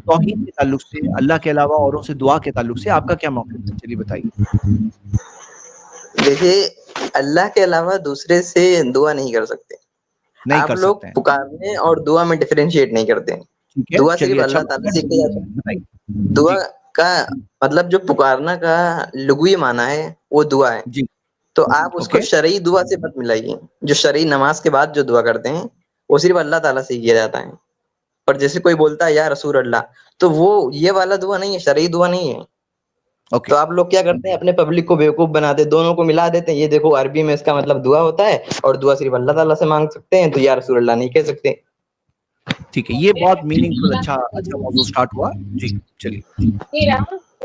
توحید کے تعلق سے، اللہ کے علاوہ اوروں سے دعا کے تعلق سے آپ کا کیا موقف ہے؟ چلیے بتائیے۔ دیکھیے، اللہ کے علاوہ دوسرے سے دعا نہیں کر سکتے نہیں آپ کر لوگ۔ سکتے ہیں، پکارنے اور دعا میں ڈفرینشیٹ نہیں کرتے۔ ٹھیک ہے، دعا صرف چلیے اچھا اللہ تعالیٰ سے کی جاتی ہے۔ بتائیے۔ دعا جی کا مطلب جو پکارنا کا لغوی معنی ہے وہ دعا ہے، جی تو آپ اس کو اوکے شرعی دعا سے مت ملائیے۔ جو شرعی نماز کے بعد جو دعا کرتے ہیں وہ صرف اللہ تعالیٰ سے کیا جاتا ہے۔ اور جیسے کوئی بولتا ہے یا رسول اللہ، تو وہ یہ والا دعا نہیں ہے، شرعی دعا نہیں ہے۔ اوکے تو آپ لوگ کیا کرتے ہیں، اپنے پبلک کو بیوقوف بناتے ہیں، دونوں کو ملا دیتے ہیں۔ یہ دیکھو عربی میں اس کا مطلب دعا ہوتا ہے، اور دعا صرف اللہ تعالیٰ سے مانگ سکتے ہیں، تو یا رسول اللہ نہیں کہہ سکتے۔ ٹھیک ہے، یہ بہت میننگ فل اچھا موضوع سٹارٹ ہوا۔ جی چلیے۔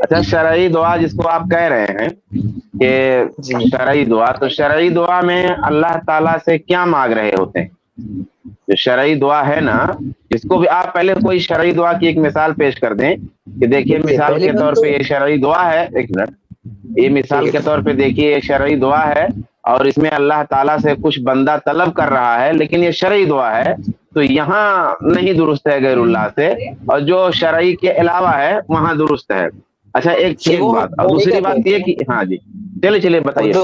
اچھا، شرعی دعا جس کو آپ کہہ رہے ہیں کہ جی شرعی دعا، تو شرعی دعا میں اللہ تعالیٰ سے کیا مانگ رہے ہوتے ہیں؟ جو شرعی دعا ہے نا، اس کو بھی آپ پہلے کوئی شرعی دعا کی ایک مثال پیش کر دیں کہ دیکھیے مثال پہلی کے بات طور تو پہ یہ شرعی دعا ہے، ایک منٹ، یہ مثال کے طور پہ دیکھیے یہ شرعی دعا ہے، اور اس میں اللہ تعالیٰ سے کچھ بندہ طلب کر رہا ہے، لیکن یہ شرعی دعا ہے، تو یہاں نہیں درست ہے غیر اللہ سے، اور جو شرعی کے علاوہ ہے وہاں درست ہے۔ اچھا، ایک وہ بات، اور نہیں دوسری کر بات رہے یہ کہ ہاں جی، چلیے وہ بتائیے۔ تو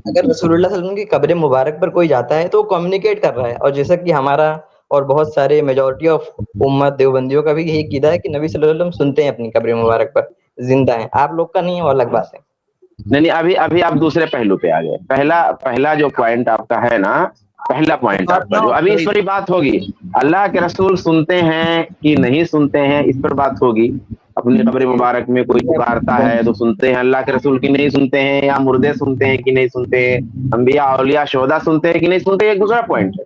اگر رسول اللہ صلی اللہ علیہ وسلم کی قبر مبارک پر کوئی جاتا ہے تو وہ کمیونیکیٹ کر رہا ہے، اور جیسا کہ ہمارا اور بہت سارے میجورٹی آف امت دیوبندیوں کا بھی یہی عقیدہ ہے کہ نبی صلی اللہ علیہ وسلم سنتے ہیں اپنی قبر مبارک پر، زندہ ہیں۔ آپ لوگ کا نہیں ہے، وہ الگ بات ہے۔ نہیں، ابھی آپ دوسرے پہلو پہ آ گئے۔ پہلا جو پوائنٹ آپ کا ہے نا، پہلا پوائنٹ آپ کا جو ابھی اس پر بات ہوگی، اللہ کے رسول سنتے ہیں کہ نہیں سنتے ہیں، اس پر بات ہوگی۔ اپنی قبر مبارک میں کوئی پکارتا ہے تو سنتے ہیں اللہ کے رسول کی نہیں سنتے ہیں، یا مردے سنتے ہیں کہ نہیں سنتے ہیں، انبیاء اولیاء شہداء سنتے ہیں کہ نہیں سنتے، ایک دوسرا پوائنٹ ہے۔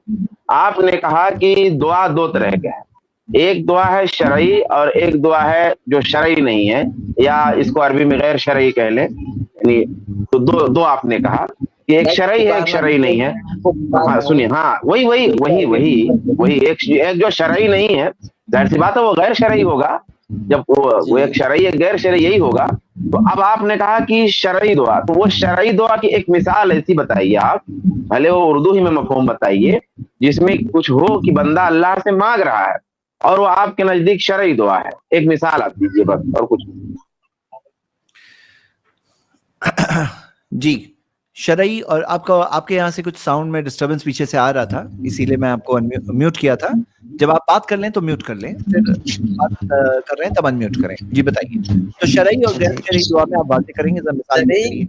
آپ نے کہا کہ دعا دو طرح کا ہے، ایک دعا ہے شرعی اور ایک دعا ہے جو شرعی نہیں ہے، یا اس کو عربی میں غیر شرعی کہہ لیں، یعنی تو دو آپ نے کہا کہ ایک شرعی ہے ایک شرعی نہیں ہے۔ ہاں سنیے، ہاں وہی ایک جو شرعی نہیں ہے، ظاہر سی بات ہے وہ غیر شرعی ہوگا، جب وہ ایک شرعی ایک غیر شرعی یہی ہوگا۔ تو اب آپ نے کہا کہ شرعی دعا، تو وہ شرعی دعا کی ایک مثال ایسی بتائیے آپ، بھلے وہ اردو ہی میں مفہوم بتائیے، جس میں کچھ ہو کہ بندہ اللہ سے مانگ رہا ہے اور وہ آپ کے نزدیک شرعی دعا ہے، ایک مثال آپ دیجیے بس، اور کچھ۔ جی شرعی، اور آپ کے یہاں سے کچھ ساؤنڈ میں ڈسٹربنس پیچھے سے آ رہا تھا، اسی لیے میں آپ کو میوٹ کیا تھا۔ جب آپ بات کر لیں تو میوٹ کر لیں، پھر بات کر رہے ہیں تب انمیوٹ کریں۔ جی بتائیے، تو شرعی اور غیر شرعی دعا میں آپ واضح کریں گے، ذرا مثال کے ذریعے۔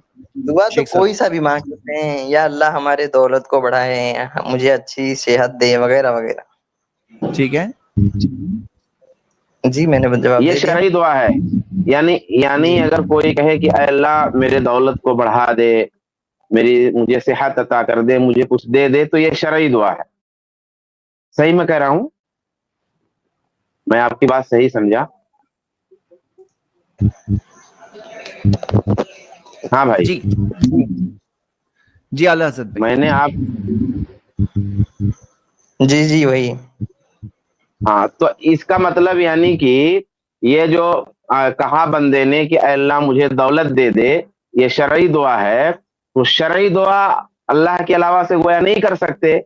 دعا تو شیخ صاحب کوئی سا بھی مانگ سکتے ہیں، یا اللہ ہمارے دولت کو بڑھائے، مجھے اچھی صحت دے، وغیرہ وغیرہ۔ ٹھیک ہے، جی میں نے جواب یہ دے دیا۔ شرعی دعا ہے، یعنی اگر کوئی کہے کہ اے اللہ میرے دولت کو بڑھا دے، مجھے صحت عطا کر دے، مجھے کچھ دے دے، تو یہ شرعی دعا ہے۔ صحیح میں کہہ رہا ہوں؟ میں آپ کی بات صحیح سمجھا؟ ہاں بھائی، جی جی اعلیٰ حضرت بھائی، میں نے آپ جی وہی۔ ہاں، تو اس کا مطلب یعنی کہ یہ جو کہا بندے نے کہ اے اللہ مجھے دولت دے دے، یہ شرعی دعا ہے، تو شرعی دعا اللہ کے علاوہ سے گویا نہیں کر سکتے۔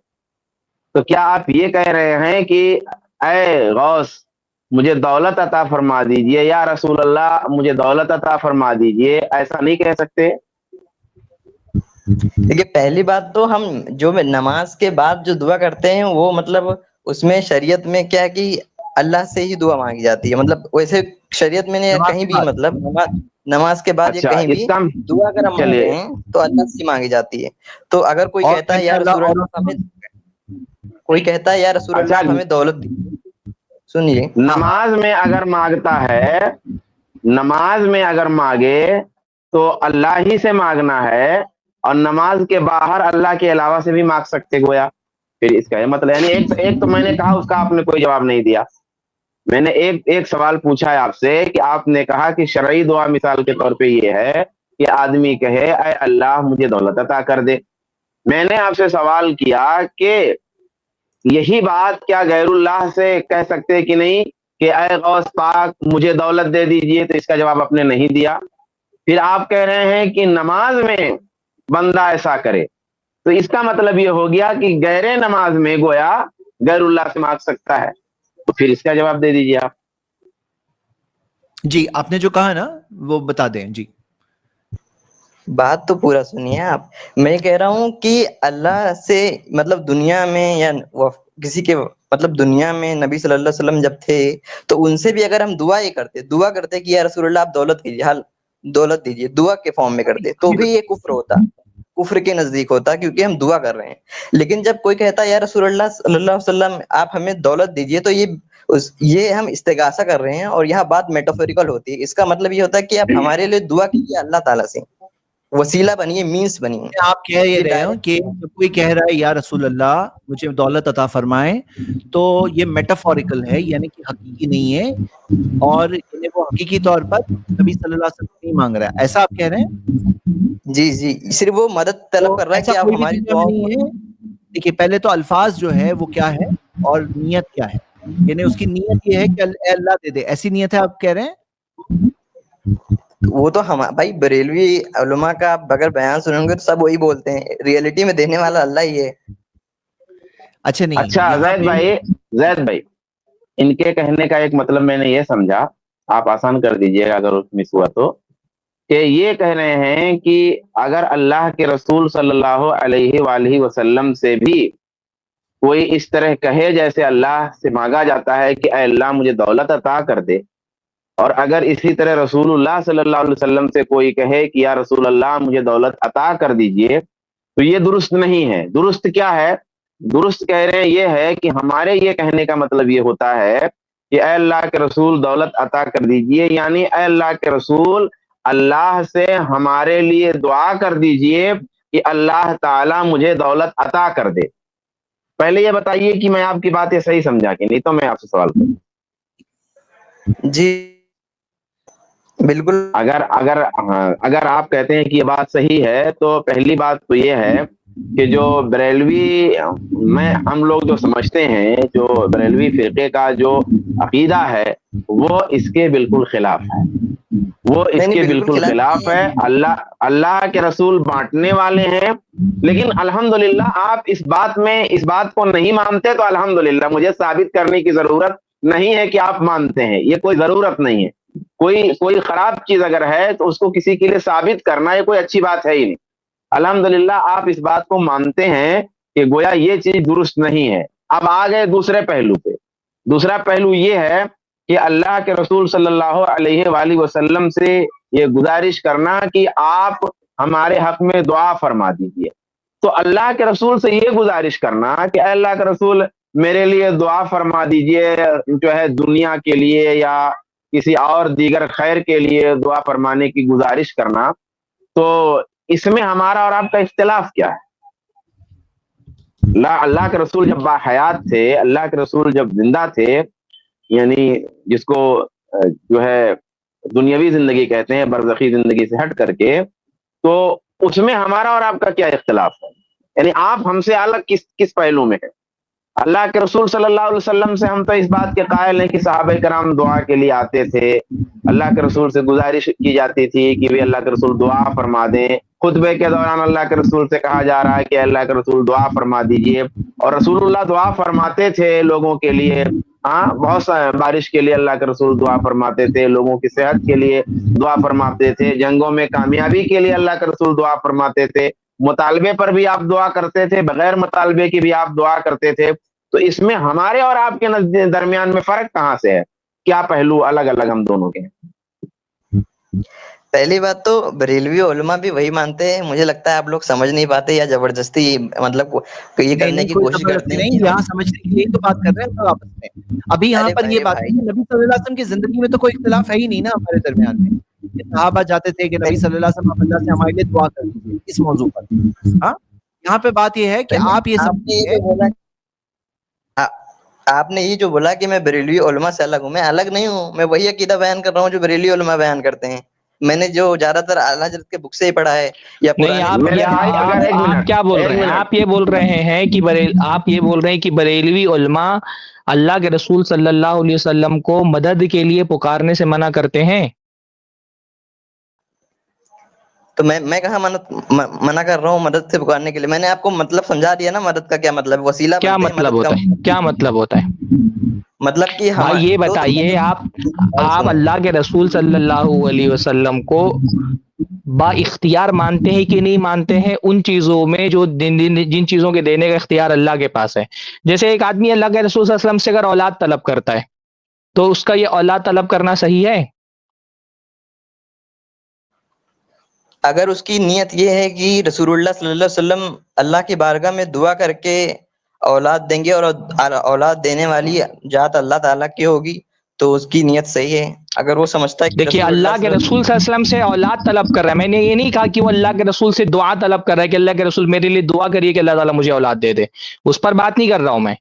تو کیا آپ یہ کہہ رہے ہیں کہ اے غوث مجھے دولت عطا فرما دیجئے، یا رسول اللہ مجھے دولت عطا فرما دیجئے، ایسا نہیں کہہ سکتے؟ دیکھیے، پہلی بات تو ہم جو نماز کے بعد جو دعا کرتے ہیں وہ مطلب اس میں شریعت میں کیا ہے کہ اللہ سے ہی دعا مانگی جاتی ہے، مطلب ویسے شریعت میں نے نماز کہیں کے بھی بعد مطلب نماز کے بعد یا اچھا، کہیں اس بھی کا دعا اگر ہم مانگ چلیے، رہے ہیں تو اللہ سے مانگی جاتی ہے۔ تو اگر کوئی اور کہتا ہے کہتے یا ہیں رسول اور اللہ ہمیں، کوئی کہتا ہے یا رسول اللہ اچھا، آپ ہمیں دولت دیجیے، سنیے، ہاں نماز میں اگر مانگتا ہے، نماز میں اگر مانگے تو اللہ ہی سے مانگنا ہے، اور نماز کے باہر اللہ کے علاوہ سے بھی مانگ سکتے گویا۔ پھر اس کا یہ مطلب یعنی ایک تو میں نے کہا، اس کا آپ نے کوئی جواب نہیں دیا۔ میں نے ایک سوال پوچھا ہے آپ سے کہ آپ نے کہا کہ شرعی دعا مثال کے طور پہ یہ ہے کہ آدمی کہے اے اللہ مجھے دولت عطا کر دے۔ میں نے آپ سے سوال کیا کہ یہی بات کیا غیر اللہ سے کہہ سکتے کہ نہیں کہ اے غوث پاک مجھے دولت دے دیجئے؟ تو اس کا جواب آپ نے نہیں دیا۔ پھر آپ کہہ رہے ہیں کہ نماز میں بندہ ایسا کرے، تو اس کا مطلب یہ ہو گیا کہ غیر نماز میں گویا غیر اللہ سے مانگ سکتا ہے۔ تو پھر اس کا جواب دے دیجئے آپ۔ جی آپ نے جو کہا نا وہ بتا دیں. جی بات تو پورا سنیے آپ. میں کہہ رہا ہوں کہ اللہ سے مطلب دنیا میں یا کسی کے مطلب دنیا میں نبی صلی اللہ علیہ وسلم جب تھے تو ان سے بھی اگر ہم دعا کرتے کہ یا رسول اللہ آپ دولت کیجیے، حل دولت دیجیے، دعا کے فارم میں کرتے تو بھی یہ کفر ہوتا، کفر کے نزدیک ہوتا، کیونکہ ہم دعا کر رہے ہیں. لیکن جب کوئی کہتا ہے یا رسول اللہ صلی اللہ علیہ وسلم آپ ہمیں دولت دیجیے تو یہ ہم استغاثہ کر رہے ہیں، اور یہاں بات میٹافوریکل ہوتی ہے. اس کا مطلب یہ ہوتا ہے کہ آپ ہمارے لیے دعا کیجیے اللہ تعالیٰ سے، وسیلہ بنیے، مینس بنیے. آپ کہہ یہ رہے ہو کہ جب کوئی کہہ رہا ہے یا رسول اللہ مجھے دولت عطا فرمائے تو یہ میٹافوریکل ہے، یعنی کہ حقیقی نہیں ہے، اور یعنی وہ حقیقی طور پر نبی صلی اللہ علیہ وسلم نہیں مانگ رہا ہے، ایسا آپ کہہ رہے ہیں؟ جی جی، صرف وہ مدد طلب کر رہا ہے ایسا کہ آپ کوئی بھی ہماری جگہ میں دعاؤں نہیں کو. ہے. دیکھیے پہلے تو الفاظ جو ہے وہ کیا ہے اور نیت کیا ہے، یعنی اس کی نیت یہ ہے کہ اے اللہ دے دے، ایسی نیت ہے آپ کہہ رہے ہیں؟ وہ تو ہم بھائی بریلوی علماء کا آپ اگر بیان سنیں گے تو سب وہی بولتے ہیں، ریئلٹی میں دینے والا اللہ ہی ہے. اچھا نہیں، اچھا یہاں زید بھائی ان کے کہنے کا ایک مطلب میں نے یہ سمجھا، آپ آسان کر دیجئے گا اگر مس ہوا تو، کہ یہ کہہ رہے ہیں کہ اگر اللہ کے رسول صلی اللہ علیہ وآلہ وسلم سے بھی کوئی اس طرح کہے جیسے اللہ سے مانگا جاتا ہے کہ اے اللہ مجھے دولت عطا کر دے، اور اگر اسی طرح رسول اللہ صلی اللہ علیہ وسلم سے کوئی کہے کہ یا رسول اللہ مجھے دولت عطا کر دیجئے، تو یہ درست نہیں ہے. درست کیا ہے؟ درست کہہ رہے ہیں یہ ہے کہ ہمارے یہ کہنے کا مطلب یہ ہوتا ہے کہ اے اللہ کے رسول دولت عطا کر دیجئے، یعنی اے اللہ کے رسول اللہ سے ہمارے لیے دعا کر دیجئے کہ اللہ تعالیٰ مجھے دولت عطا کر دے. پہلے یہ بتائیے کہ میں آپ کی بات یہ صحیح سمجھا کہ نہیں، تو میں آپ سے سوال کروں. جی بالکل. اگر آپ کہتے ہیں کہ یہ بات صحیح ہے تو پہلی بات تو یہ ہے کہ جو بریلوی میں ہم لوگ جو سمجھتے ہیں، جو بریلوی فرقے کا جو عقیدہ ہے وہ اس کے بالکل خلاف ہے، وہ اس کے بالکل خلاف ہے. اللہ کے رسول بانٹنے والے ہیں، لیکن الحمدللہ آپ اس بات کو نہیں مانتے تو الحمدللہ مجھے ثابت کرنے کی ضرورت نہیں ہے کہ آپ مانتے ہیں، یہ کوئی ضرورت نہیں ہے. کوئی خراب چیز اگر ہے تو اس کو کسی کے لیے ثابت کرنا یہ کوئی اچھی بات ہے ہی نہیں. الحمدللہ آپ اس بات کو مانتے ہیں کہ گویا یہ چیز درست نہیں ہے. اب آ گئے دوسرے پہلو پہ. دوسرا پہلو یہ ہے کہ اللہ کے رسول صلی اللہ علیہ وآلہ وسلم سے یہ گزارش کرنا کہ آپ ہمارے حق میں دعا فرما دیجیے. تو اللہ کے رسول سے یہ گزارش کرنا کہ اے اللہ کے رسول میرے لیے دعا فرما دیجیے، جو ہے دنیا کے لیے یا کسی اور دیگر خیر کے لیے دعا فرمانے کی گزارش کرنا، تو اس میں ہمارا اور آپ کا اختلاف کیا ہے؟ اللہ کے رسول جب باحیات تھے، اللہ کے رسول جب زندہ تھے، یعنی جس کو جو ہے دنیاوی زندگی کہتے ہیں، برزخی زندگی سے ہٹ کر کے، تو اس میں ہمارا اور آپ کا کیا اختلاف ہے؟ یعنی آپ ہم سے الگ کس پہلو میں ہے؟ اللہ کے رسول صلی اللہ علیہ وسلم سے ہم تو اس بات کے قائل ہیں کہ صحابہ کرام دعا کے لیے آتے تھے، اللہ کے رسول سے گزارش کی جاتی تھی کہ بھی اللہ کے رسول دعا فرما دیں. خطبے کے دوران اللہ کے رسول سے کہا جا رہا ہے کہ اللہ کے رسول دعا فرما دیجئے، اور رسول اللہ دعا فرماتے تھے لوگوں کے لیے. بہت سا بارش کے لیے اللہ کے رسول دعا فرماتے تھے، لوگوں کی صحت کے لیے دعا فرماتے تھے، جنگوں میں کامیابی کے لیے اللہ کے رسول دعا فرماتے تھے، مطالبے پر بھی آپ دعا کرتے تھے، بغیر مطالبے کی بھی آپ دعا کرتے تھے. تو اس میں ہمارے اور آپ کے درمیان میں فرق کہاں سے ہے؟ کیا پہلو الگ الگ ہم دونوں کے ہیں؟ پہلی بات تو بریلوی علماء بھی وہی مانتے ہیں، مجھے لگتا ہے آپ لوگ سمجھ نہیں پاتے یا زبردستی مطلب یہ کرنے کی کوشش کرتے ہیں. یہاں سمجھنے کے لیے تو بات کر رہے ہیں آپس میں. ابھی یہاں پر یہ بات ہے کہ نبی صلی اللہ علیہ وسلم کی زندگی میں تو کوئی اختلاف ہے ہی نہیں نا ہمارے درمیان میں. صحابہ جاتے تھے کہ نبی صلی اللہ علیہ وسلم اللہ سے ہمارے لیے دعا کر دیجیے اس موضوع پر. ہاں یہاں پہ بات یہ ہے کہ آپ یہ آپ نے یہ جو بولا کہ میں بریلوی علماء سے الگ ہوں، میں الگ نہیں ہوں، میں وہی عقیدہ بیان کر رہا ہوں جو بریلوی علماء بیان کرتے ہیں. میں نے جو زیادہ تر اعلیٰ حضرت کے بک سے ہی پڑھا ہے. یا نہیں، آپ کیا بول رہے ہیں؟ آپ یہ بول رہے ہیں کہ بریلوی علماء اللہ کے رسول صلی اللہ علیہ وسلم کو مدد کے لیے پکارنے سے منع کرتے ہیں؟ تو میں کہاں منع کر رہا ہوں مدد سے پکارنے کے لیے؟ میں نے آپ کو مطلب سمجھا دیا نا مدد کا کیا مطلب. وسیلہ کیا مطلب ہوتا ہے؟ کیا مطلب ہوتا ہے؟ مطلب کہ بھائی یہ بتائیے آپ اللہ کے رسول صلی اللہ علیہ وسلم کو با اختیار مانتے ہیں کہ نہیں مانتے ہیں ان چیزوں میں جو جن چیزوں کے دینے کا اختیار اللہ کے پاس ہے؟ جیسے ایک آدمی اللہ کے رسول صلی اللہ علیہ وسلم سے اگر اولاد طلب کرتا ہے تو اس کا یہ اولاد طلب کرنا صحیح ہے؟ اگر اس کی نیت یہ ہے کہ رسول اللہ صلی اللہ علیہ وسلم اللہ کی بارگاہ میں دعا کر کے اولاد دیں گے اور اولاد دینے والی ذات اللہ تعالیٰ کی ہوگی تو اس کی نیت صحیح ہے۔ اگر وہ سمجھتا ہے کہ دیکھیے اللہ کے رسول صلی اللہ علیہ وسلم سے اولاد طلب کر رہا ہے، میں نے یہ نہیں کہا کہ وہ اللہ کے رسول سے دعا طلب کر رہا ہے کہ اللہ کے رسول میرے لیے دعا کریے کہ اللہ تعالیٰ مجھے اولاد دے دے، اس پر بات نہیں کر رہا ہوں میں۔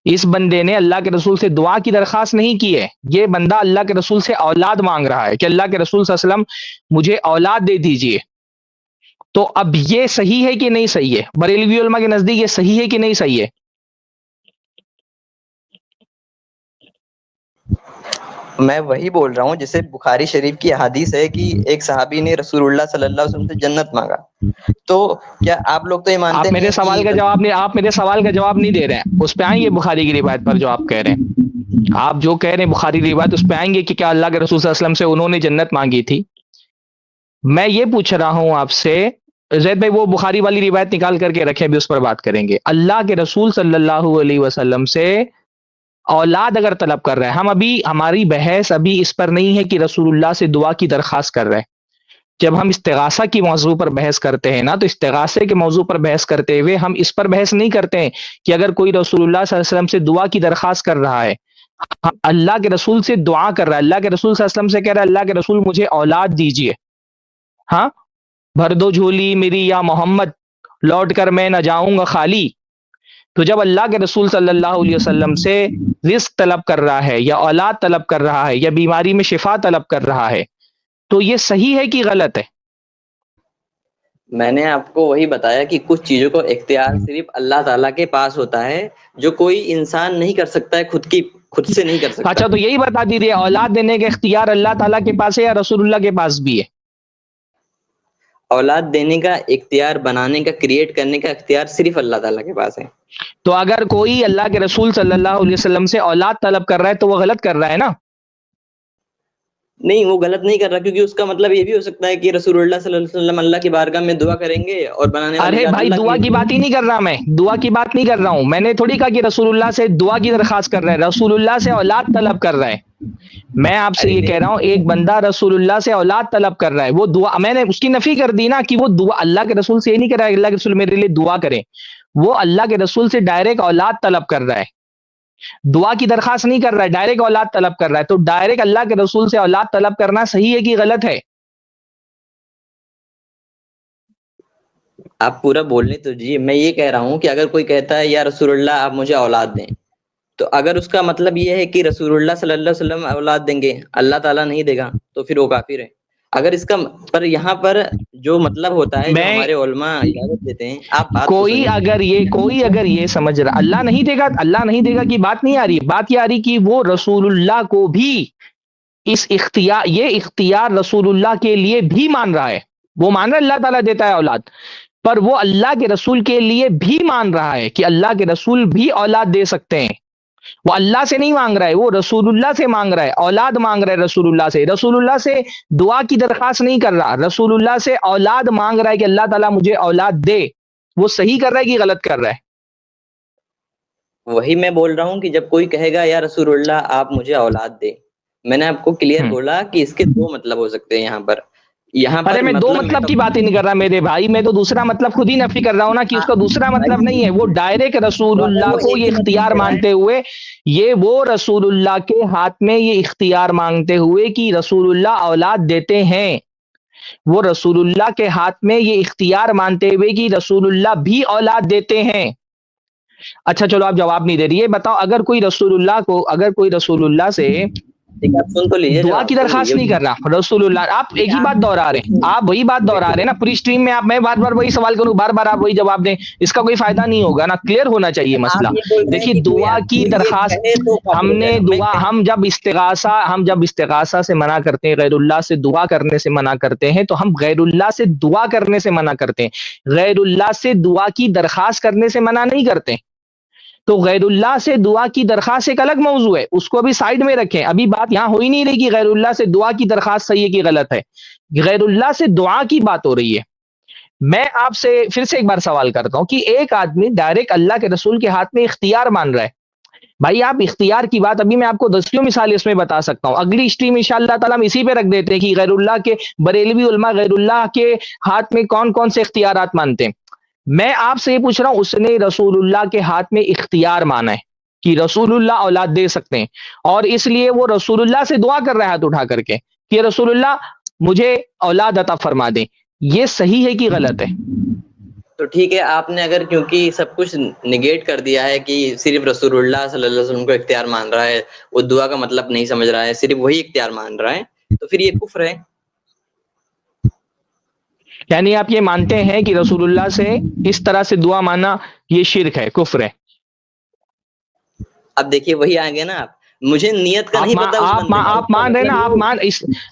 اس بندے نے اللہ کے رسول سے دعا کی درخواست نہیں کی ہے، یہ بندہ اللہ کے رسول سے اولاد مانگ رہا ہے کہ اللہ کے رسول صلی اللہ علیہ وسلم مجھے اولاد دے دیجئے۔ تو اب یہ صحیح ہے کہ نہیں صحیح ہے؟ بریلوی علماء کے نزدیک یہ صحیح ہے کہ نہیں صحیح ہے؟ میں وہی بول رہا ہوں جیسے بخاری شریف کی حدیث ہے کہ ایک صحابی نے رسول اللہ صلی اللہ علیہ وسلم سے جنت مانگا، تو کیا آپ لوگ تو یہ مانتے ہیں؟ آپ میرے سوال کا جواب نہیں دے رہے ہیں، اس پہ آئیں گے بخاری کی روایت پر جو آپ کہہ رہے ہیں۔ آپ جو کہہ رہے ہیں بخاری روایت اس پہ آئیں گے کہ کیا اللہ کے رسول صلی اللہ علیہ وسلم سے انہوں نے جنت مانگی تھی؟ میں یہ پوچھ رہا ہوں آپ سے، زید بھائی وہ بخاری والی روایت نکال کر کے رکھیں، بھی اس پر بات کریں گے۔ اللہ کے رسول صلی اللہ علیہ وسلم سے اولاد اگر طلب کر رہے ہیں، ہماری بحث ابھی اس پر نہیں ہے کہ رسول اللہ سے دعا کی درخواست کر رہے ہیں۔ جب ہم استغاثہ کی موضوع پر بحث کرتے ہیں نا، تو استغاثے کے موضوع پر بحث کرتے ہوئے ہم اس پر بحث نہیں کرتے ہیں کہ اگر کوئی رسول اللہ صلی اللہ علیہ وسلم سے دعا کی درخواست کر رہا ہے، اللہ کے رسول سے دعا کر رہا ہے، اللہ کے رسول صلی اللہ علیہ وسلم سے کہہ رہا ہے اللہ کے رسول مجھے اولاد دیجیے، ہاں بھر دو جھولی میری یا محمد، لوٹ کر میں نہ جاؤں گا خالی۔ تو جب اللہ کے رسول صلی اللہ علیہ وسلم سے رزق طلب کر رہا ہے یا اولاد طلب کر رہا ہے یا بیماری میں شفا طلب کر رہا ہے، تو یہ صحیح ہے کہ غلط ہے؟ میں نے آپ کو وہی بتایا کہ کچھ چیزوں کو اختیار صرف اللہ تعالیٰ کے پاس ہوتا ہے جو کوئی انسان نہیں کر سکتا ہے، خود سے نہیں کر سکتا۔ اچھا تو یہی بتا دیجیے، اولاد دینے کا اختیار اللہ تعالیٰ کے پاس ہے یا رسول اللہ کے پاس بھی ہے؟ اولاد دینے کا اختیار، بنانے کا، کریٹ کرنے کا اختیار صرف اللہ تعالیٰ کے پاس ہے۔ تو اگر کوئی اللہ کے رسول صلی اللہ علیہ وسلم سے اولاد طلب کر رہا ہے تو وہ غلط کر رہا ہے نا؟ نہیں، وہ غلط نہیں کر رہا، کیونکہ اس کا مطلب یہ بھی ہو سکتا ہے کہ رسول اللہ صلی اللہ علیہ وسلم اللہ کی بارگاہ میں دعا کریں گے اور بنانے والے ارے بھائی دعا کی بات ہی نہیں کر رہا، میں دعا کی بات نہیں کر رہا ہوں، میں نے تھوڑی کہا کہ رسول اللہ سے دعا کی درخواست کر رہا ہے، رسول اللہ سے اولاد طلب کر رہا ہے۔ میں آپ سے یہ کہہ رہا ہوں ایک بندہ رسول اللہ سے اولاد طلب کر رہا ہے، وہ دعا، میں نے اس کی نفی کر دی نا کہ وہ دعا اللہ کے رسول سے یہ نہیں کر رہا ہے اللہ کے رسول میرے لیے دعا کریں، وہ اللہ کے رسول سے ڈائریکٹ اولاد طلب کر رہا ہے، دعا کی درخواست نہیں کر رہا ہے، ڈائریکٹ اولاد طلب کر رہا ہے۔ تو ڈائریکٹ اللہ کے رسول سے اولاد طلب کرنا صحیح ہے کہ غلط ہے؟ آپ پورا بولنے تو جی، میں یہ کہہ رہا ہوں کہ اگر کوئی کہتا ہے یا رسول اللہ آپ مجھے اولاد دیں، تو اگر اس کا مطلب یہ ہے کہ رسول اللہ صلی اللہ علیہ وسلم اولاد دیں گے، اللہ تعالیٰ نہیں دے گا، تو پھر وہ کافر ہے۔ اگر اس کا پر یہاں پر جو مطلب ہوتا ہے، جو ہمارے علماء اجازت دیتے ہیں، آپ بات کوئی اگر یہ سمجھ رہا اللہ نہیں دے گا کی بات نہیں آ رہی، بات یہ آ رہی کہ وہ رسول اللہ کو بھی یہ اختیار رسول اللہ کے لیے بھی مان رہا ہے، وہ مان رہا ہے اللہ تعالیٰ دیتا ہے اولاد، پر وہ اللہ کے رسول کے لیے بھی مان رہا ہے کہ اللہ کے رسول بھی اولاد دے سکتے ہیں۔ وہ اللہ سے نہیں مانگ رہا ہے، وہ رسول اللہ سے مانگ رہا ہے، اولاد مانگ رہا ہے رسول اللہ سے دعا کی درخواست نہیں کر رہا، رسول اللہ سے اولاد مانگ رہا ہے کہ اللہ تعالیٰ مجھے اولاد دے۔ وہ صحیح کر رہا ہے کہ غلط کر رہا ہے؟ وہی میں بول رہا ہوں کہ جب کوئی کہے گا یا رسول اللہ آپ مجھے اولاد دے، میں نے آپ کو کلیئر بولا کہ اس کے دو مطلب ہو سکتے ہیں یہاں پر۔ ارے میں دو مطلب کی بات ہی نہیں کر رہا میرے بھائی، میں تو دوسرا مطلب خود ہی نفی کر رہا ہوں نا کہ اس کا دوسرا مطلب نہیں ہے، وہ ڈائریکٹ رسول اللہ کو یہ اختیار مانتے ہوئے، وہ رسول اللہ کے ہاتھ میں یہ اختیار مانگتے ہوئے کہ رسول اللہ اولاد دیتے ہیں، وہ رسول اللہ کے ہاتھ میں یہ اختیار مانتے ہوئے کہ رسول اللہ بھی اولاد دیتے ہیں۔ اچھا چلو آپ جواب نہیں دے رہی ہے، بتاؤ اگر کوئی رسول اللہ سے دعا کی درخواست نہیں کر رہا، رسول اللہ، آپ ایک ہی بات دہرا رہے ہیں، آپ وہی بات دہرا رہے ہیں نا پوری اسٹریم میں، میں بار بار وہی سوال کروں، بار بار آپ وہی جواب دیں، اس کا کوئی فائدہ نہیں ہوگا نا، کلیئر ہونا چاہیے مسئلہ۔ دیکھیے دعا کی درخواست، ہم جب استغاثہ سے منع کرتے ہیں، غیر اللہ سے دعا کرنے سے منع کرتے ہیں، تو ہم غیر اللہ سے دعا کرنے سے منع کرتے ہیں، غیر اللہ سے دعا کی درخواست کرنے سے منع نہیں کرتے۔ تو غیر اللہ سے دعا کی درخواست ایک الگ موضوع ہے، اس کو ابھی سائڈ میں رکھیں. ابھی بات یہاں ہو ہی نہیں رہی کہ غیر اللہ سے دعا کی درخواست صحیح ہے کہ غلط ہے. غیر اللہ سے دعا کی بات ہو رہی ہے. میں آپ سے پھر سے ایک بار سوال کرتا ہوں کہ ایک آدمی ڈائریکٹ اللہ کے رسول کے ہاتھ میں اختیار مان رہا ہے. بھائی آپ اختیار کی بات ابھی میں آپ کو 10 مثال اس میں بتا سکتا ہوں. اگلی اسٹریم انشاءاللہ تعالیٰ ہم اسی پہ رکھ دیتے ہیں کہ غیر اللہ کے بریلوی علماء غیر اللہ کے ہاتھ میں کون کون سے اختیارات مانتے ہیں. میں آپ سے یہ پوچھ رہا ہوں اس نے رسول اللہ کے ہاتھ میں اختیار مانا ہے کہ رسول اللہ اولاد دے سکتے ہیں، اور اس لیے وہ رسول اللہ سے دعا کر رہا ہے ہاتھ اٹھا کر کے کہ رسول اللہ مجھے اولاد عطا فرما دیں. یہ صحیح ہے کہ غلط ہے؟ تو ٹھیک ہے، آپ نے اگر کیونکہ سب کچھ نگیٹ کر دیا ہے کہ صرف رسول اللہ صلی اللہ علیہ وسلم کو اختیار مان رہا ہے، وہ دعا کا مطلب نہیں سمجھ رہا ہے، صرف وہی اختیار مان رہا ہے، تو پھر یہ کفر ہے. یعنی آپ یہ مانتے ہیں کہ رسول اللہ سے اس طرح سے دعا ماننا یہ شرک ہے، کفر ہے؟ اب دیکھیے وہی آ گیا نا، آپ مجھے نیت کا نہیں پتا. آپ مان رہے نا،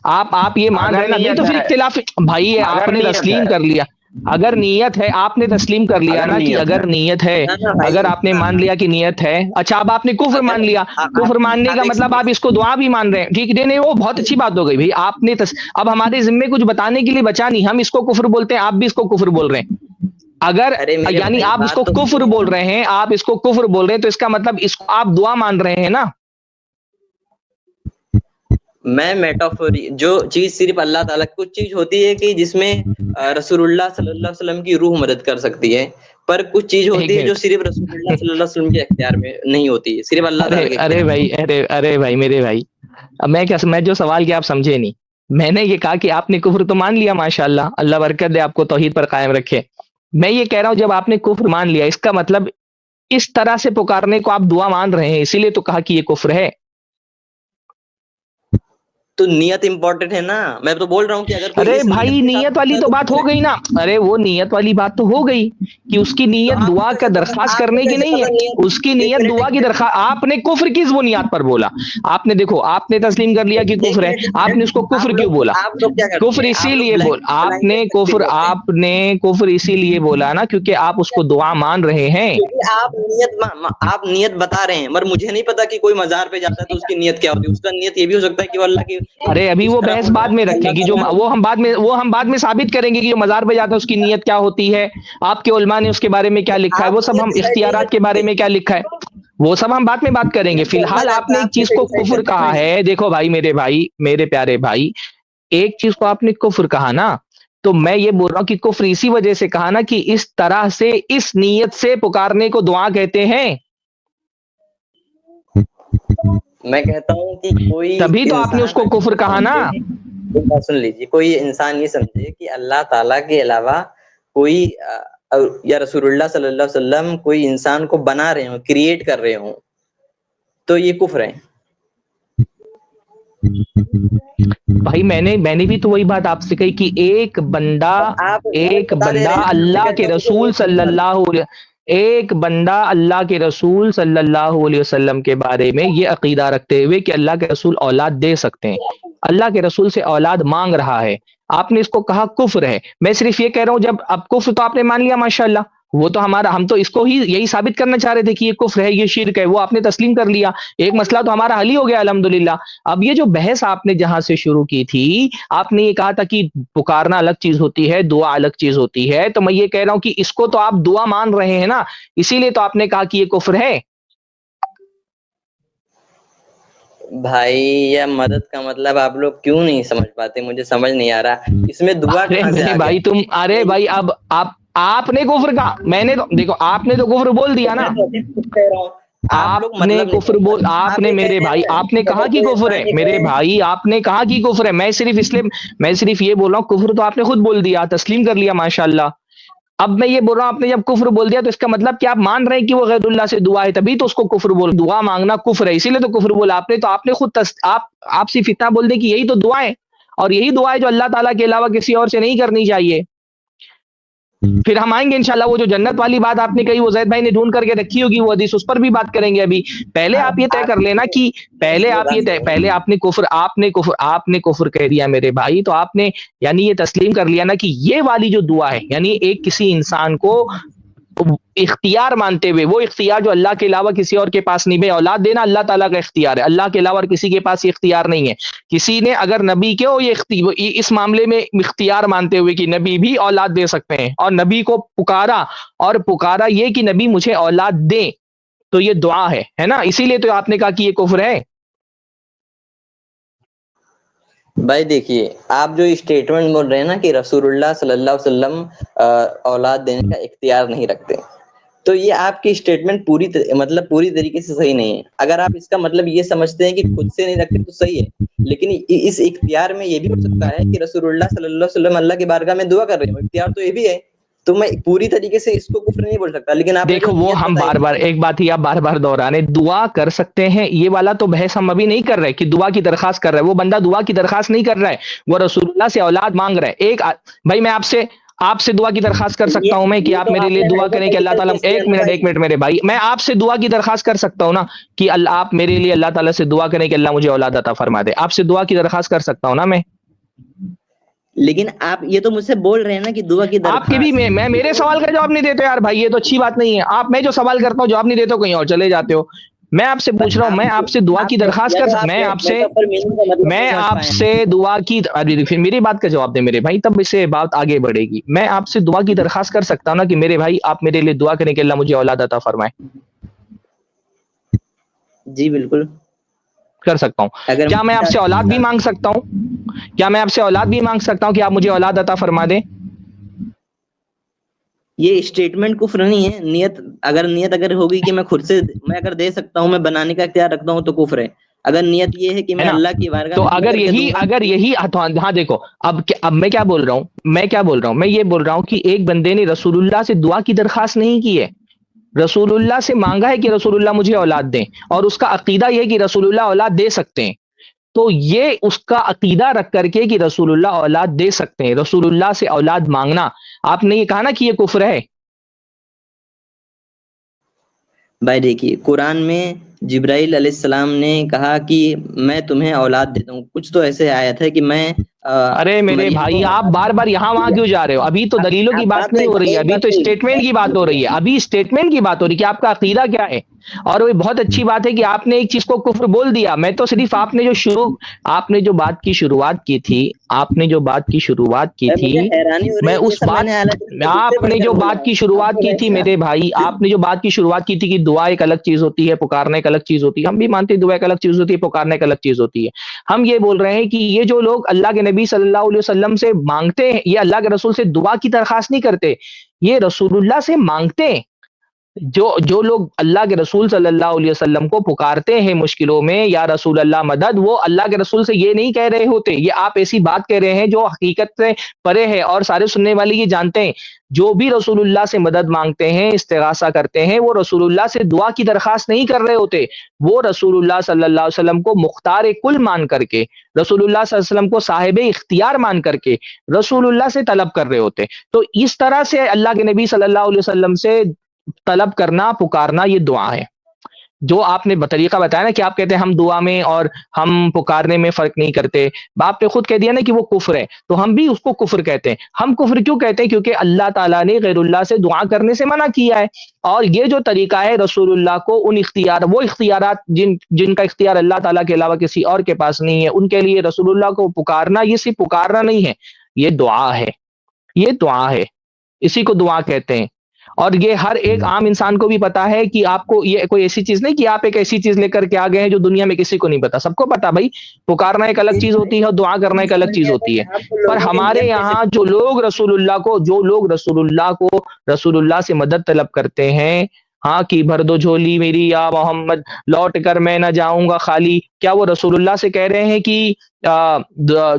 آپ یہ مان رہے نا، نہیں تو پھر اختلاف. بھائی آپ نے تسلیم کر لیا، اگر نیت ہے آپ نے تسلیم کر لیا نا کہ اگر نیت ہے، اگر آپ نے مان لیا کہ نیت ہے. اچھا اب آپ نے کفر مان لیا، کفر ماننے کا مطلب آپ اس کو دعا بھی مان رہے ہیں. ٹھیک ہے، نہیں وہ بہت اچھی بات ہو گئی بھائی. آپ نے اب ہمارے ذمے کچھ بتانے کے لیے بچا نہیں، ہم اس کو کفر بولتے ہیں، آپ بھی اس کو کفر بول رہے ہیں. اگر یعنی آپ اس کو کفر بول رہے ہیں، آپ اس کو کفر بول رہے ہیں، تو اس کا مطلب اس کو آپ دعا مان رہے ہیں نا. میں میٹافوری جو چیز صرف اللہ تعالیٰ، کچھ چیز ہوتی ہے کہ جس میں رسول اللہ صلی اللہ علیہ وسلم کی روح مدد کر سکتی ہے، پر کچھ چیز ہوتی ہے جو صرف رسول اللہ صلی اللہ علیہ وسلم کے اختیار میں نہیں ہوتی ہے، صرف اللہ تعالیٰ کے اختیار میں. ارے بھائی میرے بھائی، میں جو سوال کیا آپ سمجھے نہیں. میں نے یہ کہا کہ آپ نے کفر تو مان لیا، ماشاءاللہ، اللہ برکت دے، آپ کو توحید پر قائم رکھے. میں یہ کہہ رہا ہوں جب آپ نے کفر مان لیا، اس کا مطلب اس طرح سے پکارنے کو آپ دعا مان رہے ہیں، اسی لیے تو کہا کہ یہ کفر ہے. تو نیت امپورٹنٹ ہے نا، میں تو بول رہا ہوں کہ اگر ارے بھائی نیت والی تو بات ہو گئی نا. ارے وہ نیت والی بات تو ہو گئی کہ اس کی نیت دعا کا درخواست کرنے کی نہیں ہے، اس کی نیت دعا کی درخواست. آپ نے کفر کس بنیاد پر بولا؟ آپ نے دیکھو، آپ نے تسلیم کر لیا کہ کفر ہے، آپ نے اس کو کفر کیوں بولا؟ کفر اسی لیے بولا آپ نے، کفر اسی لیے بولا نا کیونکہ آپ اس کو دعا مان رہے ہیں. آپ نیت بتا رہے ہیں، مگر مجھے نہیں پتا کہ کوئی مزار پہ جاتا ہے تو اس کی نیت کیا ہوتی ہے. اس کا نیت یہ بھی ہو سکتا ہے کہ وہ اللہ کی. ارے ابھی وہ بحث بعد میں رکھیں کہ جو وہ ہم بعد میں ثابت کریں گے کہ جو مزار پہ جاتا ہے اس کی نیت کیا ہوتی ہے، آپ کے علماء نے اس کے بارے میں کیا لکھا ہے، وہ سب ہم اختیارات کے بارے میں کیا لکھا ہے وہ سب ہم بعد میں بات کریں گے. فی الحال آپ نے ایک چیز کو کفر کہا ہے. دیکھو بھائی میرے پیارے بھائی، ایک چیز کو آپ نے کفر کہا نا، تو میں یہ بول رہا ہوں کہ کفر اسی وجہ سے کہا نا کہ اس طرح سے اس نیت سے پکارنے کو دعا کہتے ہیں. میں کہتا ہوں کہ کوئی تبھی تو آپ نے اس کو کفر کہا نا. سن لیجیے، کوئی انسان یہ سمجھے کہ اللہ تعالیٰ کے علاوہ کوئی یا رسول اللہ صلی اللہ علیہ وسلم کوئی انسان کو بنا رہے ہوں، کریٹ کر رہے ہوں، تو یہ کفر ہے. بھائی میں نے بھی تو وہی بات آپ سے کہی کہ ایک بندہ اللہ کے رسول صلی اللہ علیہ وسلم کے بارے میں یہ عقیدہ رکھتے ہوئے کہ اللہ کے رسول اولاد دے سکتے ہیں، اللہ کے رسول سے اولاد مانگ رہا ہے، آپ نے اس کو کہا کفر ہے. میں صرف یہ کہہ رہا ہوں جب اب کفر تو آپ نے مان لیا ماشاءاللہ، وہ تو ہم تو اس کو ہی یہی ثابت کرنا چاہ رہے تھے کہ یہ کفر ہے، یہ شرک ہے، وہ آپ نے تسلیم کر لیا. ایک مسئلہ تو ہمارا حل ہی ہو گیا الحمدللہ. اب یہ جو بحث آپ نے جہاں سے شروع کی تھی، آپ نے یہ کہا تھا کہ پکارنا الگ چیز ہوتی ہے، دعا الگ چیز ہوتی ہے، تو میں یہ کہہ رہا ہوں کہ اس کو تو آپ دعا مان رہے ہیں نا، اسی لیے تو آپ نے کہا کہ یہ کفر ہے. بھائی یا مدد کا مطلب آپ لوگ کیوں نہیں سمجھ پاتے؟ مجھے سمجھ نہیں آ رہا اس میں دعا کہاں سے آ گئی. ارے بھائی اب آپ نے کفر کہا، میں نے تو دیکھو آپ نے تو کفر بول دیا نا. آپ نے کفر بول، آپ نے میرے بھائی آپ نے کہا کہ کفر ہے، میرے بھائی آپ نے کہا کہ کفر ہے. میں صرف یہ بول رہا ہوں کفر تو آپ نے خود بول دیا، تسلیم کر لیا ماشاءاللہ. اب میں یہ بول رہا ہوں آپ نے جب کفر بول دیا تو اس کا مطلب کہ آپ مان رہے ہیں کہ وہ غیر اللہ سے دعا ہے، تبھی تو اس کو کفر بول. دعا مانگنا کفر ہے، اسی لیے تو کفر بولا آپ نے. تو آپ نے خود آپ صرف اتنا بول دیں کہ یہی تو دعا ہے، اور یہی دعا ہے جو اللہ تعالیٰ کے علاوہ کسی اور سے نہیں کرنی چاہیے. پھر ہم آئیں گے انشاءاللہ، وہ جو جنت والی بات آپ نے کہی وہ زید بھائی نے ڈھونڈ کر کے رکھی ہوگی وہ حدیث، اس پر بھی بات کریں گے. ابھی پہلے آپ یہ طے کر لینا کہ پہلے آپ نے کفر کہہ دیا میرے بھائی، تو آپ نے یعنی یہ تسلیم کر لیا نا کہ یہ والی جو دعا ہے، یعنی ایک کسی انسان کو اختیار مانتے ہوئے، وہ اختیار جو اللہ کے علاوہ کسی اور کے پاس نہیں ہے. اولاد دینا اللہ تعالیٰ کا اختیار ہے، اللہ کے علاوہ کسی کے پاس یہ اختیار نہیں ہے. کسی نے اگر نبی کے ہو یہ اس معاملے میں اختیار مانتے ہوئے کہ نبی بھی اولاد دے سکتے ہیں، اور نبی کو پکارا یہ کہ نبی مجھے اولاد دیں، تو یہ دعا ہے نا. اسی لیے تو آپ نے کہا کہ یہ کفر ہے. بھائی دیکھیے، آپ جو اسٹیٹمنٹ بول رہے ہیں نا کہ رسول اللہ صلی اللہ علیہ وسلم اولاد دینے کا اختیار نہیں رکھتے، تو یہ آپ کی اسٹیٹمنٹ پوری طریقے سے صحیح نہیں ہے. اگر آپ اس کا مطلب یہ سمجھتے ہیں کہ خود سے نہیں رکھتے تو صحیح ہے، لیکن اس اختیار میں یہ بھی ہو سکتا ہے کہ رسول اللہ صلی اللہ علیہ وسلم اللہ کی بارگاہ میں دعا کر رہے ہیں، اختیار تو یہ بھی ہے. تو میں پوری طریقے سے اس کو کفر نہیں بول سکتا، لیکن آپ دیکھو وہ ہم بار بار ایک بات ہی آپ بار بار دہرانے، دعا کر سکتے ہیں یہ والا تو بحث ہم ابھی نہیں کر رہے کہ دعا کی درخواست کر رہے. وہ بندہ دعا کی درخواست نہیں کر رہا ہے، وہ رسول اللہ سے اولاد مانگ رہا ہے. بھائی میں آپ سے دعا کی درخواست کر سکتا ہوں میں کہ آپ میرے لیے دعا کریں کہ اللہ تعالیٰ، ایک منٹ میرے بھائی، میں آپ سے دعا کی درخواست کر سکتا ہوں نا کہ آپ میرے لیے اللہ تعالیٰ سے دعا کریں کہ اللہ مجھے اولاد عطا فرما دے. آپ سے دعا کی درخواست کر سکتا ہوں نا میں. لیکن آپ یہ تو مجھ سے بول رہے ہیں نا کہ دعا کی درخواست. آپ کے بھی میں میرے سوال کا جواب نہیں دیتے یار بھائی، یہ تو اچھی بات نہیں ہے. میں جو سوال کرتا ہوں جواب نہیں دیتے ہو، کہیں اور چلے جاتے ہو. میں آپ سے پوچھ رہا ہوں، میں آپ سے دعا کی درخواست میں آپ سے دعا کی، میری بات کا جواب دیں میرے بھائی، تب اسے بات آگے بڑھے گی. میں آپ سے دعا کی درخواست کر سکتا ہوں نا کہ میرے بھائی آپ میرے لیے دعا کریں کہ اللہ مجھے اولاد عطا فرمائے. جی بالکل کر سکتا ہوں. کیا میں آپ سے اولاد بھی مانگ سکتا ہوں؟ کیا میں آپ سے اولاد بھی مانگ سکتا ہوں کہ آپ مجھے اولاد عطا فرما دیں؟ یہ اسٹیٹمنٹ کفر نہیں ہے. نیت اگر ہوگی کہ میں خود سے میں اگر دے سکتا ہوں، میں بنانے کا اختیار رکھتا ہوں تو کفر ہے. اگر نیت یہ ہے کہ میں اللہ کی بارگاہ تو میں اگر یہی ہاں دیکھو اب میں کیا بول رہا ہوں، میں یہ بول رہا ہوں کہ ایک بندے نے رسول اللہ سے دعا کی درخواست نہیں کی ہے، رسول اللہ سے مانگا ہے کہ رسول اللہ مجھے اولاد دیں، اور اس کا عقیدہ یہ کہ رسول اللہ اولاد دے سکتے ہیں. تو یہ اس کا عقیدہ رکھ کر کے کہ رسول اللہ اولاد دے سکتے ہیں، رسول اللہ سے اولاد مانگنا، آپ نے یہ کہا نا کہ یہ کفر ہے. بھائی دیکھیے، قرآن میں جبرائیل علیہ السلام نے کہا کہ میں تمہیں اولاد دیتا ہوں. کچھ تو ایسے آیت ہے کہ میں ارے میرے بھائی آپ بار بار یہاں وہاں کیوں جا رہے ہو؟ ابھی تو دلیلوں کی بات نہیں ہو رہی ہے، ابھی تو اسٹیٹمنٹ کی بات ہو رہی ہے. ابھی اسٹیٹمنٹ کی بات ہو رہی ہے کہ آپ کا عقیدہ کیا ہے. اور وہ بہت اچھی بات ہے کہ آپ نے ایک چیز کو کفر بول دیا. میں تو صرف آپ نے جو بات کی شروعات کی تھی آپ نے جو بات کی شروعات کی تھی میں اس بات آپ نے جو بات کی شروعات کی تھی میرے بھائی، آپ نے جو بات کی شروعات کی تھی کہ دعا ایک الگ چیز ہوتی ہے، پکارنا ایک الگ چیز ہوتی ہے. ہم بھی مانتے ہیں دعا ایک الگ چیز ہوتی ہے، پکارنا ایک الگ چیز ہوتی ہے. ہم یہ بول رہے ہیں کہ یہ جو لوگ اللہ کے نبی صلی اللہ علیہ وسلم سے مانگتے ہیں، یہ اللہ کے رسول سے دعا کی درخواست نہیں کرتے، یہ رسول اللہ سے مانگتے ہیں. جو لوگ اللہ کے رسول صلی اللہ علیہ وسلم کو پکارتے ہیں مشکلوں میں یا رسول اللہ مدد، وہ اللہ کے رسول سے یہ نہیں کہہ رہے ہوتے. یہ آپ ایسی بات کہہ رہے ہیں جو حقیقت سے پرے ہے، اور سارے سننے والے یہ جانتے ہیں جو بھی رسول اللہ سے مدد مانگتے ہیں، استغاثہ کرتے ہیں، وہ رسول اللہ سے دعا کی درخواست نہیں کر رہے ہوتے، وہ رسول اللہ صلی اللہ علیہ وسلم کو مختار کل مان کر کے، رسول اللہ صلی اللہ علیہ وسلم کو صاحب اختیار مان کر کے رسول اللہ سے طلب کر رہے ہوتے. تو اس طرح سے اللہ کے نبی صلی اللہ علیہ وسلم سے طلب کرنا، پکارنا، یہ دعا ہے. جو آپ نے طریقہ بتایا نا کہ آپ کہتے ہیں ہم دعا میں اور ہم پکارنے میں فرق نہیں کرتے، آپ نے خود کہہ دیا نا کہ وہ کفر ہے، تو ہم بھی اس کو کفر کہتے ہیں. ہم کفر کیوں کہتے ہیں؟ کیونکہ اللہ تعالیٰ نے غیر اللہ سے دعا کرنے سے منع کیا ہے. اور یہ جو طریقہ ہے رسول اللہ کو وہ اختیارات جن کا اختیار اللہ تعالیٰ کے علاوہ کسی اور کے پاس نہیں ہے، ان کے لیے رسول اللہ کو پکارنا، یہ صرف پکارنا نہیں ہے، یہ دعا ہے. یہ دعا ہے، اسی کو دعا کہتے ہیں. اور یہ ہر ایک عام انسان کو بھی پتا ہے کہ آپ کو یہ کوئی ایسی چیز نہیں کہ آپ ایک ایسی چیز لے کر کے آ گئے ہیں جو دنیا میں کسی کو نہیں پتا. سب کو پتا بھائی، پکارنا ایک الگ چیز ہوتی ہے اور دعا کرنا ایک الگ چیز ہوتی ہے. پر ہمارے یہاں جو لوگ رسول اللہ سے مدد طلب کرتے ہیں، ہاں کہ بھر دو جھولی میری یا محمد، لوٹ کر میں نہ جاؤں گا خالی، کیا وہ رسول اللہ سے کہہ رہے ہیں کہ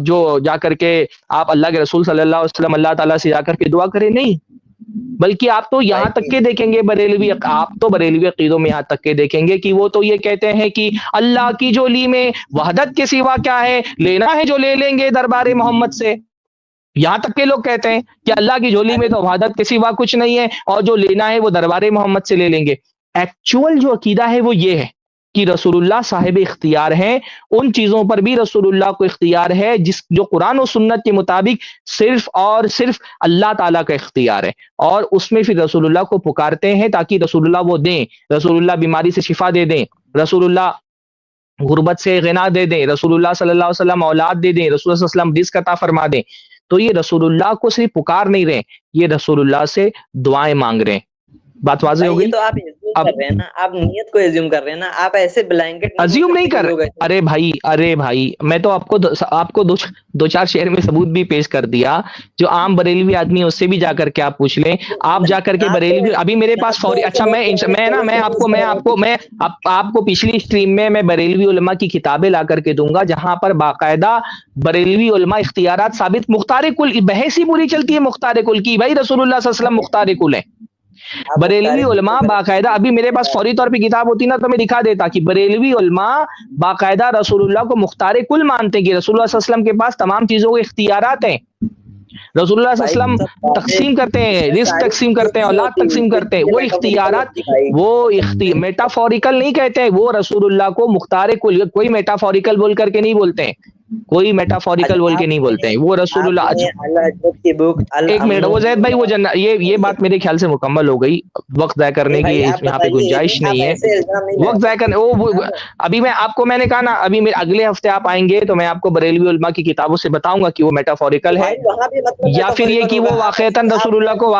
جو جا کر کے آپ اللہ کے رسول صلی اللہ علیہ وسلم اللہ تعالیٰ سے جا کر کے دعا کریں؟ نہیں، بلکہ آپ تو یہاں تک کے دیکھیں گے بریلوی عقیدوں میں یہاں تک کے دیکھیں گے کہ وہ تو یہ کہتے ہیں کہ اللہ کی جولی میں وحدت کے سوا کیا ہے، لینا ہے جو لے لیں گے دربار محمد سے. یہاں تک کے لوگ کہتے ہیں کہ اللہ کی جولی میں تو وحدت کے سوا کچھ نہیں ہے، اور جو لینا ہے وہ دربار محمد سے لے لیں گے. ایکچوئل جو عقیدہ ہے وہ یہ ہے. کہ رسول اللہ صاحب اختیار ہیں، ان چیزوں پر بھی رسول اللہ کو اختیار ہے جو قرآن و سنت کے مطابق صرف اور صرف اللہ تعالیٰ کا اختیار ہے، اور اس میں پھر رسول اللہ کو پکارتے ہیں تاکہ رسول اللہ وہ دیں، رسول اللہ بیماری سے شفا دے دیں، رسول اللہ غربت سے غنا دے دیں، رسول اللہ صلی اللہ علیہ وسلم اولاد دے دیں، رسول اللہ صلی اللہ علیہ وسلم رزق عطا فرما دیں. تو یہ رسول اللہ کو صرف پکار نہیں رہے، یہ رسول اللہ سے دعائیں مانگ رہے ہیں. بات واضح ہو گئی؟ تو آپ کر رہے ہیں نا، آپ نیت کو ایزیوم کر رہے ہیں نا، آپ ایسے بلینکٹ ایزیوم نہیں کر رہے. ارے بھائی میں تو آپ کو دو چار شعر میں ثبوت بھی پیش کر دیا. جو عام بریلوی آدمی ہے اس سے بھی جا کر کے آپ پوچھ لیں. آپ جا کر کے بریلوی ابھی میرے پاس فوری، اچھا میں آپ کو پچھلی اسٹریم میں بریلوی علماء کی کتابیں لا کر کے دوں گا جہاں پر باقاعدہ بریلوی علماء اختیارات ثابت، مختار کل بحث ہی پوری چلتی ہے مختار کل کی. بھائی رسول اللہ صلی اللہ علیہ وسلم مختار کل ہے. بریلوی علماء باقاعدہ، ابھی میرے پاس فوری طور پہ کتاب ہوتی نا تو میں دکھا دیتا کہ بریلوی علماء باقاعدہ رسول اللہ کو مختار کل مانتے ہیں کہ رسول اللہ صلی اللہ علیہ وسلم کے پاس تمام چیزوں کے اختیارات ہیں. رسول اللہ صلی اللہ علیہ وسلم تقسیم کرتے ہیں، رزق تقسیم کرتے ہیں، اولاد تقسیم کرتے ہیں. وہ اختیارات میٹافوریکل نہیں کہتے ہیں، وہ رسول اللہ کو مختار کل، کوئی میٹافوریکل بول کر کے نہیں بولتے ہیں، کوئی میٹافوریکل بول کے نہیں بولتے ہیں. وہ رسول اللہ. ایک منٹ، وہ زید بھائی وہ یہ بات میرے خیال سے مکمل ہو گئی. وقت ضائع کرنے کی یہاں پہ گنجائش نہیں ہے. وقت ضائع کرنے ابھی میں نے کہا نا، ابھی اگلے ہفتے آپ آئیں گے تو میں آپ کو بریلوی علماء کی کتابوں سے بتاؤں گا کہ وہ میٹافوریکل ہے یا پھر یہ کہ وہ واقعتاً رسول اللہ کو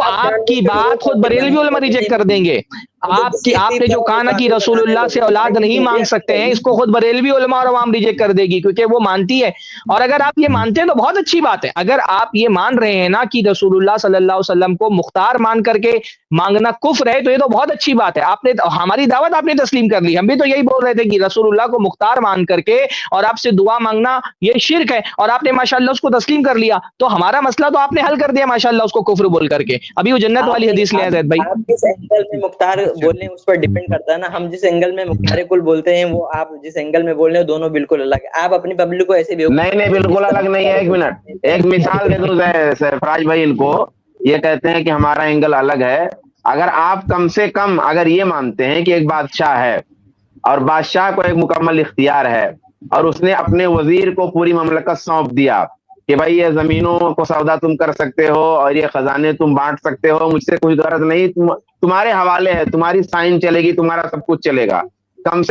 آپ کی بات خود بریلوی علماء ریجیکٹ کر دیں گے. آپ نے جو کہا نا کہ رسول اللہ سے اولاد نہیں مانگ سکتے ہیں، اس کو خود بریلوی علماء اور عوام ریجیکٹ کر دے گی کیونکہ وہ مانتی ہے. اور اگر آپ یہ مانتے ہیں تو بہت اچھی بات ہے. اگر آپ یہ مان رہے ہیں نا کہ رسول اللہ صلی اللہ علیہ وسلم کو مختار مان کر کے مانگنا کفر ہے تو یہ تو بہت اچھی بات ہے. آپ نے ہماری دعوت آپ نے تسلیم کر لی. ہم بھی تو یہی بول رہے تھے کہ رسول اللہ کو مختار مان کر کے اور آپ سے دعا مانگنا یہ شرک ہے، اور آپ نے ماشاءاللہ اس کو تسلیم کر لیا. تو ہمارا مسئلہ تو آپ نے حل کر دیا ماشاءاللہ اس کو کفر بول کر کے. ابھی وہ جنت والی حدیث لے آئے زید بھائی. آپ کس اینگل میں مختار بولنے اس پر ڈیپینڈ کرتا ہے نا. ہم جس اینگل میں مختار کل بولتے ہیں وہ آپ جس اینگل میں بول رہے ہیں دونوں بالکل الگ ہے. آپ اپنی پبلک کو ایسے بھی نہیں بالکل الگ نہیں ہے. ایک منٹ، ایک مثال دے دوں سرفراز بھائی. ان کو یہ کہتے ہیں کہ ہمارا اینگل الگ ہے. اگر آپ کم سے کم اگر یہ مانتے ہیں کہ ایک بادشاہ ہے اور بادشاہ کو ایک مکمل اختیار ہے اور اس نے اپنے وزیر کو پوری مملکت سونپ دیا کہ بھائی یہ زمینوں کو سودا تم کر سکتے ہو اور یہ خزانے تم بانٹ سکتے ہو، مجھ سے کوئی غرض نہیں، تمہارے حوالے ہے، تمہاری سائن چلے گی، تمہارا سب کچھ چلے گا. کم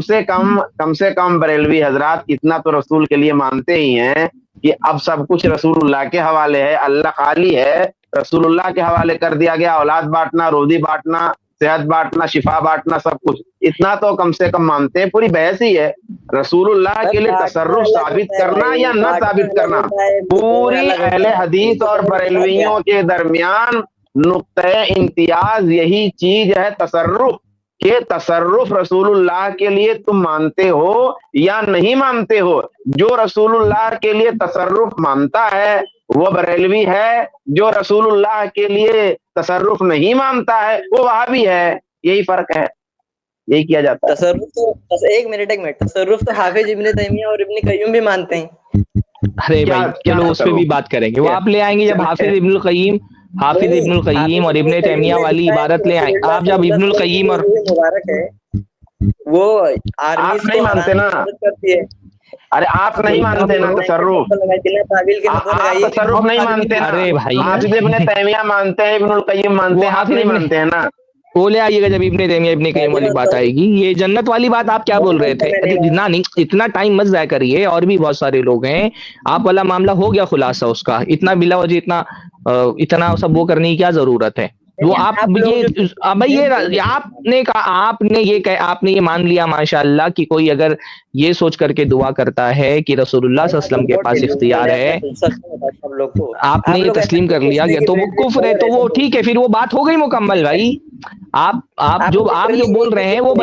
سے کم بریلوی حضرات اتنا تو رسول کے لیے مانتے ہی ہیں کہ اب سب کچھ رسول اللہ کے حوالے ہے. اللہ خالی ہے، رسول اللہ کے حوالے کر دیا گیا. اولاد بانٹنا، روزی بانٹنا، صحت بانٹنا، شفا بانٹنا، سب کچھ اتنا تو کم سے کم مانتے ہیں. پوری بحث ہی ہے رسول اللہ کے لیے تصرف ثابت کرنا یا نہ ثابت کرنا. پوری اہل حدیث اور بریلویوں کے درمیان نقطۂ امتیاز یہی چیز ہے، تصرف. کہ تصرف رسول اللہ کے لیے تم مانتے ہو یا نہیں مانتے ہو. جو رسول اللہ کے لیے تصرف مانتا ہے وہ بریلوی ہے، جو رسول اللہ کے لیے تصرف نہیں مانتا ہے وہ وہابی ہے. یہی فرق ہے، یہی کیا جاتا ہے. تصرف تو ایک منٹ تصرف تو حافظ ابن تیمیہ اور ابن قیم بھی مانتے ہیں. ارے بھائی چلو اس پہ بھی بات کریں گے، وہ آپ لے آئیں گے جب حافظ ابن القیم اور ابن تیمیہ والی عبارت لے آئیں. آپ جب ابن القیم اور مبارک ہے وہ آپ نہیں مانتے نا. ارے آپ نہیں مانتے نا تصرف، آپ تصرف نہیں مانتے نا. ارے بھائی حافظ ابن تیمیہ مانتے ہیں، ابن القیم مانتے ہیں، آپ نہیں مانتے ہیں نا. وہ لے آئیے گا جب ابن تیمیہ ابن قیم والی بات آئے گی. یہ جنت والی بات آپ کیا بول رہے تھے؟ اتنا ٹائم مت ضائع کریے، اور بھی بہت سارے لوگ ہیں. آپ والا معاملہ ہو گیا خلاصہ اس کا، اتنا بلا وجہ اتنا سب وہ کرنے کی کیا ضرورت ہے؟ وہ آپ نے یہ مان لیا ماشاءاللہ کہ کوئی اگر یہ سوچ کر کے دعا کرتا ہے کہ رسول اللہ صلی اللہ علیہ وسلم کے پاس اختیار ہے، آپ نے یہ تسلیم کر لیا کہ تو وہ کفر ہے، تو وہ ٹھیک ہے، پھر وہ بات ہو گئی مکمل. بھائی آپ جو بول رہے ہیں وہ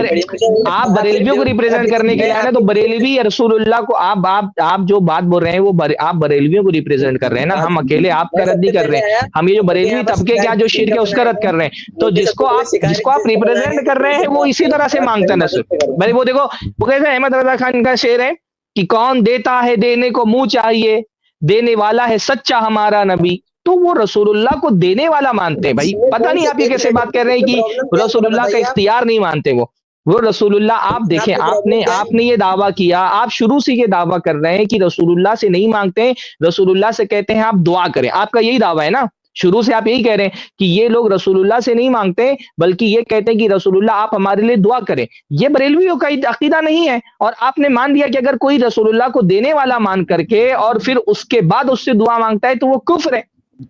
آپ بریلویوں کو ریپرزینٹ کرنے کے لیے آئے نا، تو بریلوی رسول اللہ کو آپ جو بات بول رہے ہیں وہ آپ بریلویوں کو ریپرزینٹ کر رہے ہیں نا. ہم اکیلے آپ کا رد نہیں کر رہے ہیں، ہم یہ جو بریلوی طبقے کیا جو شرک ہے اس کا رد کر رہے ہیں. تو جس کو آپ ریپرزینٹ کر رہے ہیں وہ اسی طرح سے مانگتا ہے. بھائی وہ دیکھو وہ کیسے احمد رضا خان کا شعر ہے کہ کون دیتا ہے دینے کو منہ چاہیے، دینے والا ہے سچا ہمارا نبی. تو وہ رسول اللہ کو دینے والا مانتے ہیں. بھائی پتہ نہیں آپ یہ کیسے بات کر رہے ہیں کہ رسول اللہ کا اختیار نہیں مانتے. وہ وہ رسول اللہ آپ دیکھیں، آپ نے یہ دعویٰ کیا، آپ شروع سے یہ دعویٰ کر رہے ہیں کہ رسول اللہ سے نہیں مانگتے، رسول اللہ سے کہتے ہیں آپ دعا کریں، آپ کا یہی دعویٰ ہے نا، شروع سے آپ یہی کہہ رہے ہیں کہ یہ لوگ رسول اللہ سے نہیں مانگتے بلکہ یہ کہتے ہیں کہ رسول اللہ آپ ہمارے لیے دعا کریں. یہ بریلویوں کا عقیدہ نہیں ہے، اور آپ نے مان دیا کہ اگر کوئی رسول اللہ کو دینے والا مان کر کے اور پھر اس کے بعد اس سے دعا مانگتا ہے تو وہ کفر ہے.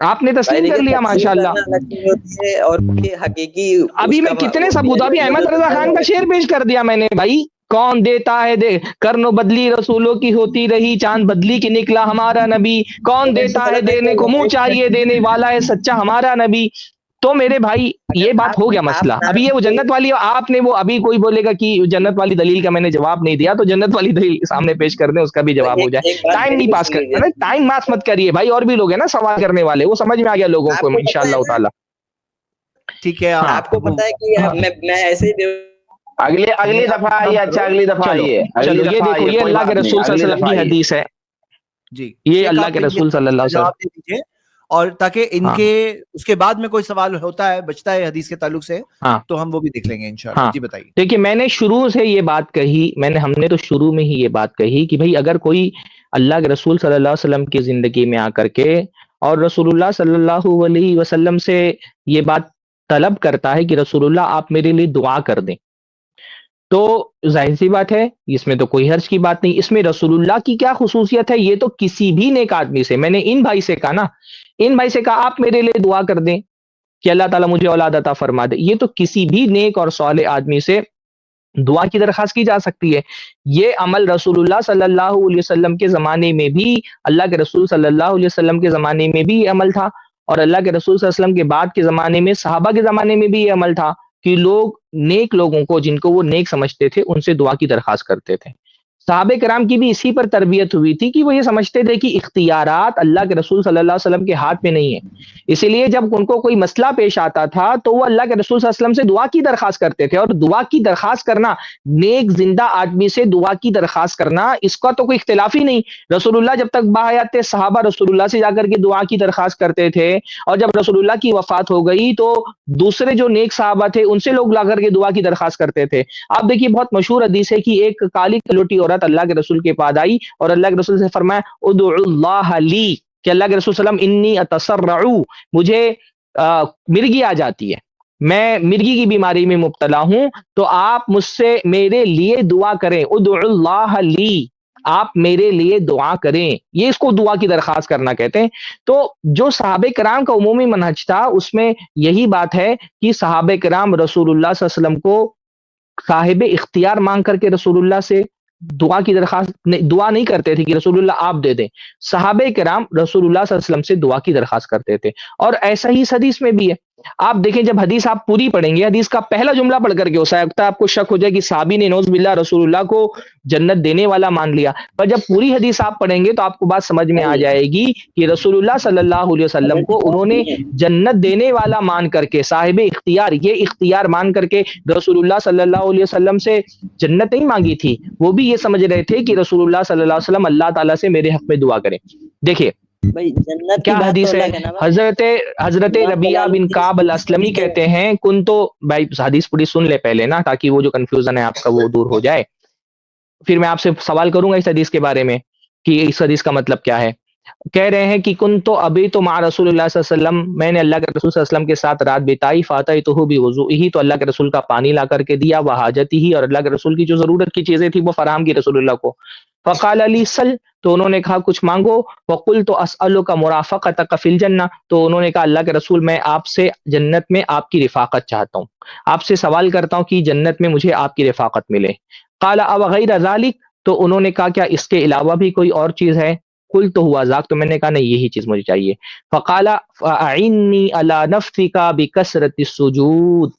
آپ نے تسلیم کر لیا ماشاءاللہ. اور حقیقی ابھی میں کتنے ثبوت، ابھی احمد رضا خان کا شعر پیش کر دیا میں نے بھائی. کون دیتا ہے دے کرن و بدلی رسولوں کی ہوتی رہی، چاند بدلی کی نکلا ہمارا نبی. کون دیتا ہے دینے کو منہ چاہیے دینے والا ہے سچا ہمارا نبی. تو میرے بھائی یہ بات ہو گیا مسئلہ. ابھی یہ وہ جنت والی آپ نے وہ ابھی کوئی بولے گا کہ جنت والی دلیل کا میں نے جواب نہیں دیا، تو جنت والی دلیل سامنے پیش کر دیں، اس کا بھی جواب ہو جائے. ٹائم نہیں پاس کر، ٹائم پاس مت کریے بھائی، اور بھی لوگ ہیں نا سوال کرنے والے، وہ سمجھ میں آ گیا لوگوں کو انشاءاللہ تعالی. ٹھیک ہے، آپ کو پتا ہے کہ میں ایسے ہی اگلی دفعہ آئیے. اچھا اگلی دفعہ آئیے. چلو یہ دیکھو، یہ اللہ کے رسول صلی اللہ علیہ وسلم کی حدیث ہے. جی یہ اللہ کے رسول صلی اللہ علیہ وسلم دیجیے، اور تاکہ ان کے اس کے بعد میں کوئی سوال ہوتا ہے بچتا ہے حدیث کے تعلق سے تو ہم وہ بھی دیکھ لیں گے انشاءاللہ. جی بتائیے. دیکھیے میں نے شروع سے یہ بات کہی، ہم نے تو شروع میں ہی یہ بات کہی کہ بھئی اگر کوئی اللہ کے رسول صلی اللہ علیہ وسلم کی زندگی میں آ کر کے اور رسول اللہ صلی اللہ علیہ وسلم سے یہ بات طلب کرتا ہے کہ رسول اللہ آپ میرے لیے دعا کر دیں، تو ظاہر سی بات ہے اس میں تو کوئی حرج کی بات نہیں. اس میں رسول اللہ کی کیا خصوصیت ہے؟ یہ تو کسی بھی نیک آدمی سے، میں نے ان بھائی سے کہا نا، ان بھائی سے کہا آپ میرے لیے دعا کر دیں کہ اللہ تعالیٰ مجھے اولاد عطا فرما دے. یہ تو کسی بھی نیک اور صالح آدمی سے دعا کی درخواست کی جا سکتی ہے. یہ عمل رسول اللہ صلی اللہ علیہ وسلم کے زمانے میں بھی، اللہ کے رسول صلی اللہ علیہ وسلم کے زمانے میں بھی یہ عمل تھا، اور اللہ کے رسول صلی اللہ علیہ وسلم کے بعد کے زمانے میں صحابہ کے زمانے میں بھی یہ عمل تھا کہ لوگ نیک لوگوں کو، جن کو وہ نیک سمجھتے تھے، ان سے دعا کی درخواست کرتے تھے. صحابہ کرام کی بھی اسی پر تربیت ہوئی تھی کہ وہ یہ سمجھتے تھے کہ اختیارات اللہ کے رسول صلی اللہ علیہ وسلم کے ہاتھ میں نہیں ہے. اسی لیے جب ان کو کوئی مسئلہ پیش آتا تھا تو وہ اللہ کے رسول صلی اللہ علیہ وسلم سے دعا کی درخواست کرتے تھے. اور دعا کی درخواست کرنا، نیک زندہ آدمی سے دعا کی درخواست کرنا، اس کا تو کوئی اختلاف ہی نہیں. رسول اللہ جب تک باحیات تھے، صحابہ رسول اللہ سے جا کر کے دعا کی درخواست کرتے تھے، اور جب رسول اللہ کی وفات ہو گئی تو دوسرے جو نیک صحابہ تھے ان سے لوگ لا کر کے دعا کی درخواست کرتے تھے. آپ دیکھیے بہت مشہور حدیث ہے کہ ایک کالی کلوٹی عورت اللہ کے رسول کے پاس آئی اور اللہ کے رسول سے فرمایا ادعو اللہ لی، کہ اللہ کے رسول صلی اللہ علیہ وسلم انی اتسرع، مجھے مرگی آ جاتی ہے، میں مرگی کی بیماری میں مبتلا ہوں، تو آپ مجھ سے میرے لیے دعا کریں. ادعو اللہ لی، آپ میرے لیے دعا کریں. یہ اس کو دعا کی درخواست کرنا کہتے ہیں. تو جو صحابہ کرام کا عمومی منہج تھا اس میں یہی بات ہے کہ صحابہ کرام رسول اللہ صلی اللہ علیہ وسلم کو صاحب اختیار مان کر کے رسول اللہ سے دعا کی درخواست دعا نہیں کرتے تھے کہ رسول اللہ آپ دے دیں. صحابہ کرام رسول اللہ صلی اللہ علیہ وسلم سے دعا کی درخواست کرتے تھے. اور ایسا ہی اس حدیث میں بھی ہے. آپ دیکھیں جب حدیث آپ پوری پڑھیں گے، حدیث کا پہلا جملہ پڑھ کر کے ہو سکتا ہے آپ کو شک ہو جائے کہ صحابی نے نعوذ باللہ رسول اللہ کو جنت دینے والا مان لیا، پر جب پوری حدیث آپ پڑھیں گے تو آپ کو بات سمجھ میں آ جائے گی کہ رسول اللہ صلی اللہ علیہ وسلم کو انہوں نے جنت دینے والا مان کر کے، صاحب اختیار، یہ اختیار مان کر کے رسول اللہ صلی اللہ علیہ وسلم سے جنت نہیں مانگی تھی. وہ بھی یہ سمجھ رہے تھے کہ رسول اللہ صلی اللہ علیہ وسلم اللہ تعالیٰ سے میرے حق میں دعا کریں. دیکھیے کیا حدیث ہے، حضرت ربیعہ بن کعب الاسلمی کہتے ہیں کن تو، بھائی حدیث پوری سن لے پہلے نا، تاکہ وہ جو کنفیوژن ہے آپ کا وہ دور ہو جائے. پھر میں آپ سے سوال کروں گا اس حدیث کے بارے میں کہ اس حدیث کا مطلب کیا ہے. کہہ رہے ہیں کہ کن تو ابھی تو مع رسول اللہ صلی اللہ علیہ وسلم، میں نے اللہ کے رسول صلی اللہ علیہ وسلم کے ساتھ رات بتائی، فاتحتہ بوضوئہ، تو اللہ کے رسول کا پانی لا کر کے دیا، وحاجتہ، اور اللہ کے رسول کی جو ضرورت کی چیزیں تھی وہ فراہم کی رسول اللہ کو. فقال علی سل، تو انہوں نے کہا کچھ مانگو. وقلت اسألک مرافقتک فی الجنہ، تو انہوں نے کہا اللہ کے رسول میں آپ سے جنت میں آپ کی رفاقت چاہتا ہوں، آپ سے سوال کرتا ہوں کہ جنت میں مجھے آپ کی رفاقت ملے. قال او غیر ذلک، تو انہوں نے کہا کیا اس کے علاوہ بھی کوئی اور چیز ہے؟ قلت ہوا ذاک، تو میں نے کہا نہیں یہی چیز مجھے چاہیے. فقال فاعنی علی نفسک بکثرۃ السجود،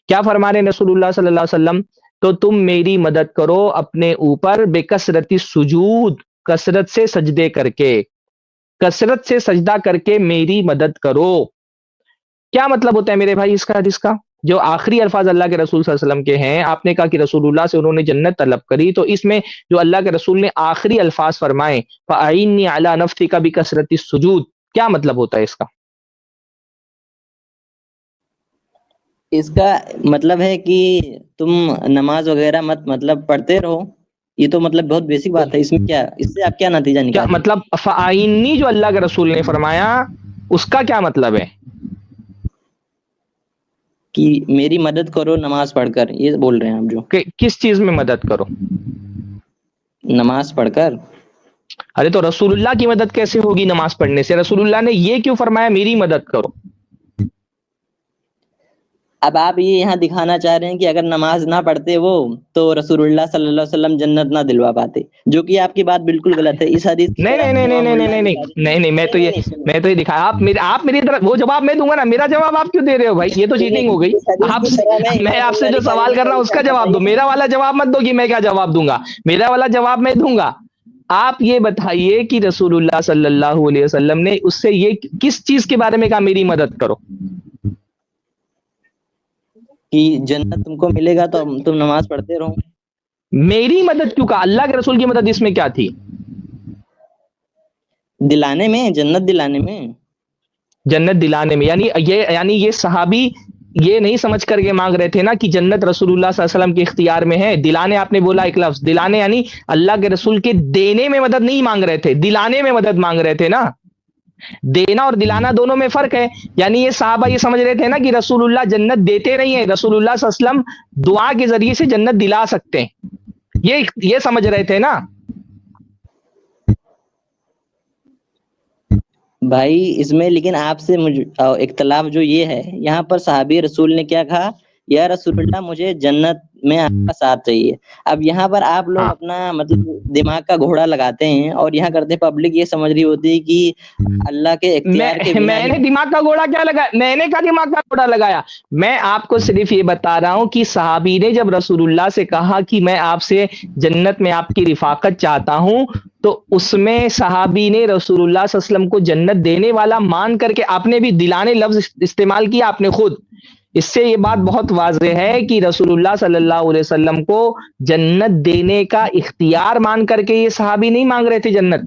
کیا فرما رہے رسول اللہ صلی اللہ علیہ وسلم، تو تم میری مدد کرو اپنے اوپر بکثرت السجود، کثرت سے سجدے کر کے، کثرت سے سجدہ کر کے میری مدد کرو. کیا مطلب ہوتا ہے میرے بھائی اس کا حدیث کا؟ جو آخری الفاظ اللہ کے رسول صلی اللہ علیہ وسلم کے ہیں، آپ نے کہا کہ رسول اللہ سے انہوں نے جنت طلب کری، تو اس میں جو اللہ کے رسول نے آخری الفاظ فرمائے فَأَعِنِّي عَلَى نَفْسِكَ بِكَثْرَةِ السُّجُودِ، کیا مطلب ہوتا ہے اس کا؟ اس کا مطلب ہے کہ تم نماز وغیرہ مطلب پڑھتے رہو، یہ تو مطلب بہت بیسک بات ہے، اس میں کیا، اس سے آپ کیا نتیجہ کیا نکالتے ہیں؟ مطلب فآئینی جو اللہ کے رسول نے فرمایا اس کا کیا مطلب ہے؟ کہ میری مدد کرو نماز پڑھ کر، یہ بول رہے ہیں آپ جو؟ کہ کس چیز میں مدد کرو؟ نماز پڑھ کر۔ ارے تو رسول اللہ کی مدد کیسے ہوگی نماز پڑھنے سے؟ رسول اللہ نے یہ کیوں فرمایا میری مدد کرو؟ اب آپ یہ یہاں دکھانا چاہ رہے ہیں کہ اگر نماز نہ پڑھتے وہ تو رسول اللہ صلی اللہ علیہ وسلم جنت نہ دلوا پاتے، جو کہ آپ کی بات بالکل غلط ہے۔ اس حدیث کی نہیں شرح نہیں نہیں امام نہیں نہیں اللہ نہیں بخاری- نہیں نہیں میں تو یہ دکھایا، آپ میری طرف وہ جواب میں دوں گا نا، میرا جواب آپ کیوں دے رہے ہو بھائی؟ یہ تو چیٹنگ ہو گئی۔ اس حدیث آپ کی شرح میں میں امام آپ سے اللہ جو بخاری سوال کر رہا ہوں اس کا جواب دو، میرا والا جواب مت دو کہ میں کیا جواب دوں گا، میرا والا جواب میں دوں گا۔ آپ یہ بتائیے کہ رسول اللہ صلی اللہ علیہ وسلم نے اس سے یہ کس چیز کے بارے میں کہا میری مدد کرو؟ کہ جنت تم کو ملے گا تو تم نماز پڑھتے رہو۔ میری مدد کیوں کہا؟ اللہ کے رسول کی مدد اس میں کیا تھی؟ دلانے میں، جنت دلانے میں۔ جنت دلانے میں، یعنی یہ صحابی یہ نہیں سمجھ کر کے مانگ رہے تھے نا کہ جنت رسول اللہ صلی اللہ علیہ وسلم کے اختیار میں ہے۔ دلانے آپ نے بولا ایک لفظ، دلانے یعنی اللہ کے رسول کے دینے میں مدد نہیں مانگ رہے تھے، دلانے میں مدد مانگ رہے تھے نا۔ دینا اور دلانا دونوں میں فرق ہے۔ یعنی یہ صحابہ یہ سمجھ رہے تھے نا کہ رسول اللہ جنت دیتے نہیں ہیں، رسول اللہ صلی اللہ علیہ وسلم دعا کے ذریعے سے جنت دلا سکتے ہیں، یہ سمجھ رہے تھے نا۔ بھائی اس میں لیکن آپ سے اختلاف جو یہ ہے، یہاں پر صحابی رسول نے کیا کہا؟ یا رسول اللہ مجھے جنت میں آپ کا ساتھ چاہیے۔ اب یہاں پر آپ لوگ اپنا مطلب دماغ کا گھوڑا لگاتے ہیں اور یہاں کرتے ہیں، پبلک یہ سمجھ رہی ہوتی ہے کہ اللہ کے اختیار کے بنا میں نے دماغ کا گھوڑا کیا لگایا؟ میں نے کہا دماغ کا گھوڑا لگایا؟ میں آپ کو صرف یہ بتا رہا ہوں کہ صحابی نے جب رسول اللہ سے کہا کہ میں آپ سے جنت میں آپ کی رفاقت چاہتا ہوں، تو اس میں صحابی نے رسول اللہ صلی اللہ علیہ وسلم کو جنت دینے والا مان کر کے، آپ نے بھی دلانے لفظ استعمال کیا آپ نے خود، اس سے یہ بات بہت واضح ہے کہ رسول اللہ صلی اللہ علیہ وسلم کو جنت دینے کا اختیار مان کر کے یہ صحابی نہیں مانگ رہے تھے جنت،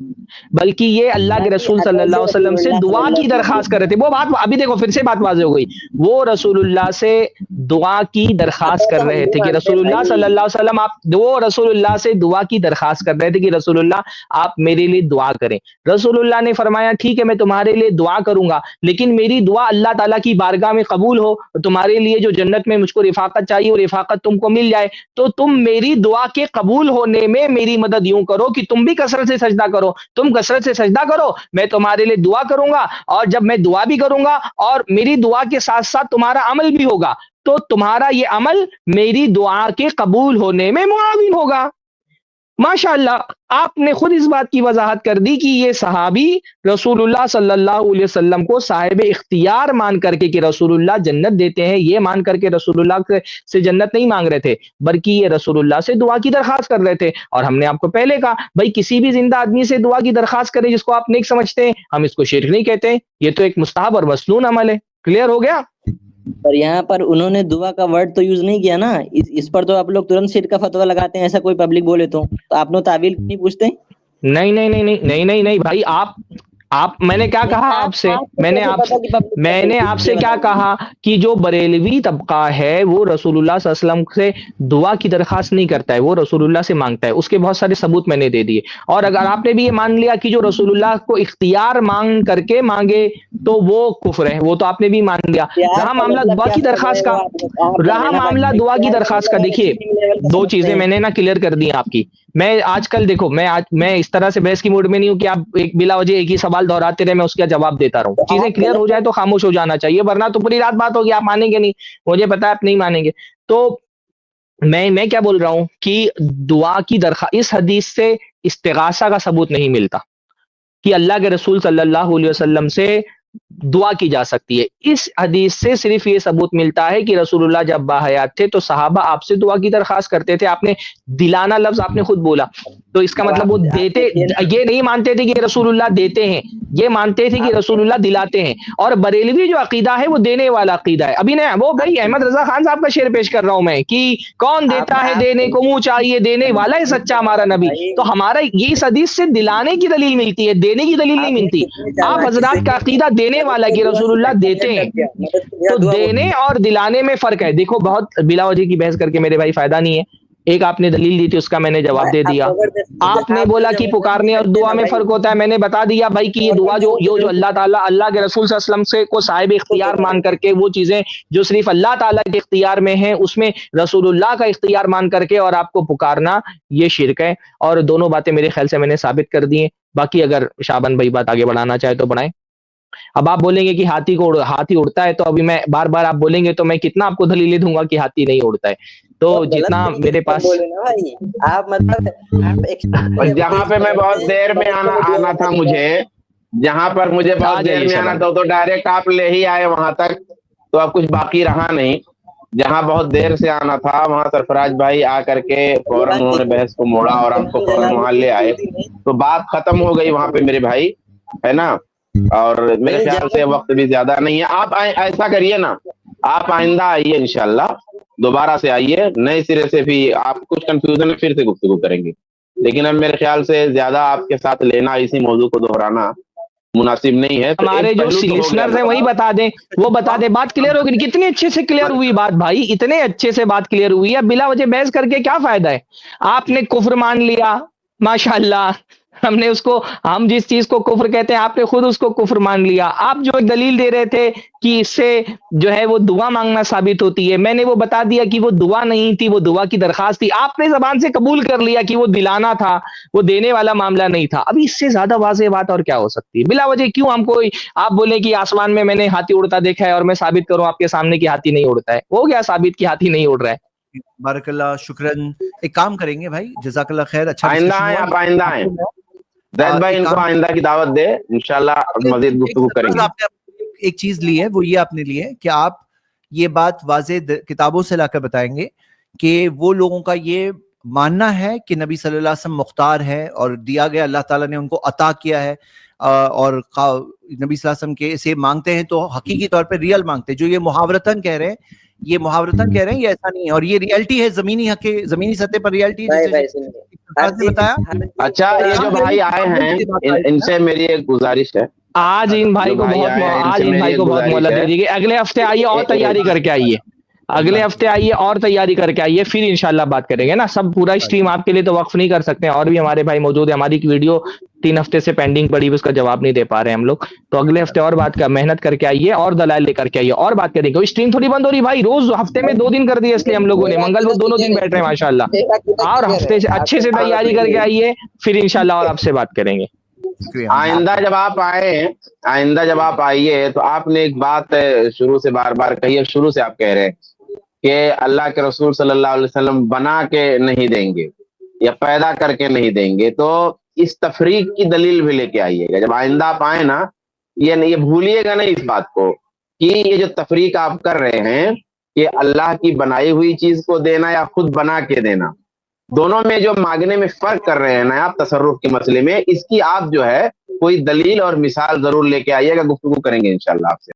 بلکہ یہ اللہ کے رسول صلی اللہ علیہ وسلم سے دعا کی درخواست کر رہے تھے۔ وہ بات ابھی دیکھو پھر سے بات واضح ہو گئی، وہ رسول اللہ سے دعا کی درخواست کر رہے تھے کہ رسول اللہ صلی اللہ علیہ وسلم وہ رسول اللہ سے دعا کی درخواست کر رہے تھے کہ رسول اللہ آپ میرے لیے دعا کریں۔ رسول اللہ نے فرمایا ٹھیک ہے میں تمہارے لیے دعا کروں گا، لیکن میری دعا اللہ تعالیٰ کی بارگاہ میں قبول ہو، تمہارے لیے جو جنت میں مجھ کو رفاقت چاہیے وہ رفاقت تم کو مل جائے، تو تم میری دعا کے قبول ہونے میں میری مدد یوں کرو کہ تم بھی کثرت سے سجدہ کرو، تم کثرت سے سجدہ کرو، میں تمہارے لیے دعا کروں گا، اور جب میں دعا بھی کروں گا اور میری دعا کے ساتھ ساتھ تمہارا عمل بھی ہوگا، تو تمہارا یہ عمل میری دعا کے قبول ہونے میں معاون ہوگا۔ ماشاءاللہ آپ نے خود اس بات کی وضاحت کر دی کہ یہ صحابی رسول اللہ صلی اللہ علیہ وسلم کو صاحب اختیار مان کر کے کہ رسول اللہ جنت دیتے ہیں، یہ مان کر کے رسول اللہ سے جنت نہیں مانگ رہے تھے، بلکہ یہ رسول اللہ سے دعا کی درخواست کر رہے تھے۔ اور ہم نے آپ کو پہلے کہا بھائی کسی بھی زندہ آدمی سے دعا کی درخواست کرے جس کو آپ نیک سمجھتے ہیں، ہم اس کو شرک نہیں کہتے، یہ تو ایک مستحب اور مسنون عمل ہے۔ کلیئر ہو گیا؟ پر یہاں پر انہوں نے دعا کا ورڈ تو یوز نہیں کیا نا، اس پر تو آپ لوگ ترنت شرک کا فتویٰ لگاتے ہیں، ایسا کوئی پبلک بولے تو آپ لوگ تعویل نہیں پوچھتے؟ نہیں نہیں نہیں نہیں نہیں نہیں نہیں بھائی، آپ میں نے کیا کہا آپ سے؟ میں نے آپ سے کیا کہا کہ جو بریلوی طبقہ ہے وہ رسول اللہ صلی اللہ علیہ وسلم سے دعا کی درخواست نہیں کرتا ہے، وہ رسول اللہ سے مانگتا ہے، اس کے بہت سارے ثبوت میں نے دے دیے۔ اور اگر آپ نے بھی یہ مان لیا کہ جو رسول اللہ کو اختیار مانگ کر کے مانگے تو وہ کفر ہے، وہ تو آپ نے بھی مان لیا۔ رہا معاملہ دعا کی درخواست کا، دیکھیے دو چیزیں میں نے نا کلیئر کر دی آپ کی۔ میں آج کل دیکھو میں اس طرح سے بحث کی موڈ میں نہیں ہوں کہ آپ ایک بلا وجہ ایک ہی سوال دہراتے رہے میں اس کا جواب دیتا رہوں۔ چیزیں کلیئر ہو جائے تو خاموش ہو جانا چاہیے، ورنہ تو پوری رات بات ہوگی، آپ مانیں گے نہیں، مجھے پتا ہے آپ نہیں مانیں گے۔ تو میں کیا بول رہا ہوں کہ دعا کی درخواست، اس حدیث سے استغاثہ کا ثبوت نہیں ملتا کہ اللہ کے رسول صلی اللہ علیہ وسلم سے دعا کی جا سکتی ہے۔ اس حدیث سے صرف یہ ثبوت ملتا ہے کہ رسول اللہ جب باحیات تھے تو صحابہ آپ سے دعا کی درخواست کرتے تھے۔ آپ نے دلانا لفظ آپ نے خود بولا، تو اس کا مطلب وہ دیتے، یہ نہیں مانتے تھے کہ رسول اللہ دیتے ہیں، یہ مانتے تھے کہ رسول اللہ دلاتے ہیں، اور بریلوی جو عقیدہ ہے وہ دینے والا عقیدہ ہے. ابھی نہیں وہ بھائی احمد رضا خان صاحب کا شعر پیش کر رہا ہوں میں کہ کون دیتا ہے دینے کو منہ چاہیے دینے والا ہے سچا ہمارا نبی. تو ہمارا یہ اس حدیث سے دلانے کی دلیل ملتی ہے، دینے کی دلیل نہیں ملتی. آپ حضرات کا عقیدہ دینے والا کہ رسول اللہ دیتے ہیں، تو دینے اور دلانے میں فرق ہے. دیکھو بہت بلا وجہ کی بحث کر کے میرے بھائی فائدہ نہیں ہے. ایک آپ نے دلیل دی تھی، اس کا میں نے جواب دے دیا. آپ نے بولا کہ پکارنے اور دعا میں فرق ہوتا ہے، میں نے بتا دیا بھائی کہ یہ دعا جو اللہ تعالیٰ اللہ کے رسول صلی اللہ علیہ وسلم سے کو صاحب اختیار مان کر کے، وہ چیزیں جو صرف اللہ تعالیٰ کے اختیار میں ہیں اس میں رسول اللہ کا اختیار مان کر کے اور آپ کو پکارنا، یہ شرک ہے. اور دونوں باتیں میرے خیال سے میں نے ثابت کر دی ہیں. باقی اگر شعبان بھائی بات آگے بڑھانا چاہے تو بڑھائیں. اب آپ بولیں گے کہ ہاتھی اڑتا ہے، تو ابھی میں بار بار آپ بولیں گے تو میں کتنا آپ کو دلیلیں دوں گا کہ ہاتھی نہیں اڑتا ہے. تو جتنا میرے پاس آپ مطلب جہاں پہ میں بہت دیر میں آنا تھا، جہاں پر مجھے بہت دیر میں آنا تھا تو ڈائریکٹ آپ لے ہی آئے وہاں تک، تو اب کچھ باقی رہا نہیں. جہاں بہت دیر سے آنا تھا وہاں سرفراز بھائی آ کر کے فوراً انہوں نے بحث کو موڑا اور ہم کو فوراً وہاں لے آئے، تو بات ختم ہو گئی وہاں پہ میرے بھائی، ہے نا. اور میرے خیال سے وقت بھی زیادہ نہیں ہے. آپ ایسا کریے نا، آپ آئندہ آئیے انشاءاللہ، دوبارہ سے آئیے نئے سرے سے، بھی آپ کچھ کنفیوژن ہے پھر سے گفتگو کریں گے. لیکن اب میرے خیال سے زیادہ آپ کے ساتھ لینا، اسی موضوع کو دہرانا مناسب نہیں ہے. ہمارے جو لسنرز ہیں وہی بتا دیں، وہ بتا دیں. بات کلیئر ہوگی. کتنی اچھے سے کلیئر ہوئی بات بھائی، اتنے اچھے سے بات کلیئر ہوئی. اب بلا وجہ بحث کر کے کیا فائدہ ہے؟ آپ نے کفر مان لیا، ماشاءاللہ. ہم جس چیز کو کفر کہتے ہیں آپ نے خود اس کو کفر مان لیا. آپ جو ایک دلیل دے رہے تھے کہ اس سے جو ہے وہ دعا مانگنا ثابت ہوتی ہے، میں نے وہ بتا دیا کہ وہ دعا نہیں تھی، وہ دعا کی درخواست تھی. آپ نے زبان سے قبول کر لیا کہ وہ دلانا تھا، وہ دینے والا معاملہ نہیں تھا. ابھی اس سے زیادہ واضح بات اور کیا ہو سکتی ہے؟ بلا وجہ کیوں ہم کو آپ بولیں کہ آسمان میں نے ہاتھی اڑتا دیکھا ہے اور میں ثابت کروں آپ کے سامنے کہ ہاتھی نہیں اڑتا ہے؟ ہو گیا ثابت کہ ہاتھی نہیں اڑ رہا ہے. بارک اللہ، شکرن. ایک کام کریں گے بھائی، جزاک اللہ خیر. اچھا آئندہ آئیں، آپ آئندہ آئیں. زید بھائی ان کو آئندہ کی دعوت دے، انشاءاللہ مزید گفتگو کریں گے. آپ نے ایک چیز لی ہے، وہ یہ آپ نے لی ہے کہ آپ یہ بات واضح کتابوں سے لا کر بتائیں گے کہ وہ لوگوں کا یہ ماننا ہے کہ نبی صلی اللہ علیہ وسلم مختار ہے اور دیا گیا، اللہ تعالیٰ نے ان کو عطا کیا ہے، اور نبی صلی اللہ علیہ وسلم کے سے مانگتے ہیں تو حقیقی طور پہ ریئل مانگتے ہیں. جو یہ محاورتاً کہہ رہے ہیں، یہ محاورتاً کہہ رہے ہیں، یہ ایسا نہیں ہے. اور یہ ریئلٹی ہے، زمینی سطح پر ریئلٹی ہے. بتایا. اچھا، یہ جو بھائی آئے ہیں ان سے میری ایک گزارش ہے، آج ان بھائی کو بہت مہلت دے دیجیے. اگلے ہفتے آئیے اور تیاری کر کے آئیے. اگلے ہفتے آئیے اور تیاری کر کے آئیے، پھر انشاءاللہ بات کریں گے نا. سب پورا اسٹریم آپ کے لیے تو وقف نہیں کر سکتے ہیں، اور بھی ہمارے بھائی موجود ہیں. ہماری ایک ویڈیو 3 ہفتے سے پینڈنگ پڑی، اس کا جواب نہیں دے پا رہے ہم لوگ. تو اگلے ہفتے اور بات محنت کر کے آئیے اور دلائل لے کر کے آئیے اور بات کریں گے. اسٹریم تھوڑی بند ہو رہی بھائی، روز ہفتے میں 2 دن کر دیے اس لیے ہم لوگوں نے. منگل وہ دونوں دن بیٹھ رہے ہیں ماشاءاللہ. اور ہفتے سے اچھے سے تیاری کر کے آئیے، پھر انشاءاللہ اور آپ سے بات کریں گے. آئندہ جب آپ آئیے تو آپ نے ایک بات شروع سے بار بار کہی ہے، شروع سے آپ کہہ رہے ہیں کہ اللہ کے رسول صلی اللہ علیہ وسلم بنا کے نہیں دیں گے یا پیدا کر کے نہیں دیں گے. تو اس تفریق کی دلیل بھی لے کے آئیے گا جب آئندہ آپ آئے نا. یہ بھولیے گا نہیں اس بات کو کہ یہ جو تفریق آپ کر رہے ہیں کہ اللہ کی بنائی ہوئی چیز کو دینا یا خود بنا کے دینا، دونوں میں جو مانگنے میں فرق کر رہے ہیں نا آپ تصرف کے مسئلے میں، اس کی آپ جو ہے کوئی دلیل اور مثال ضرور لے کے آئیے گا. گفتگو کریں گے انشاءاللہ آپ سے.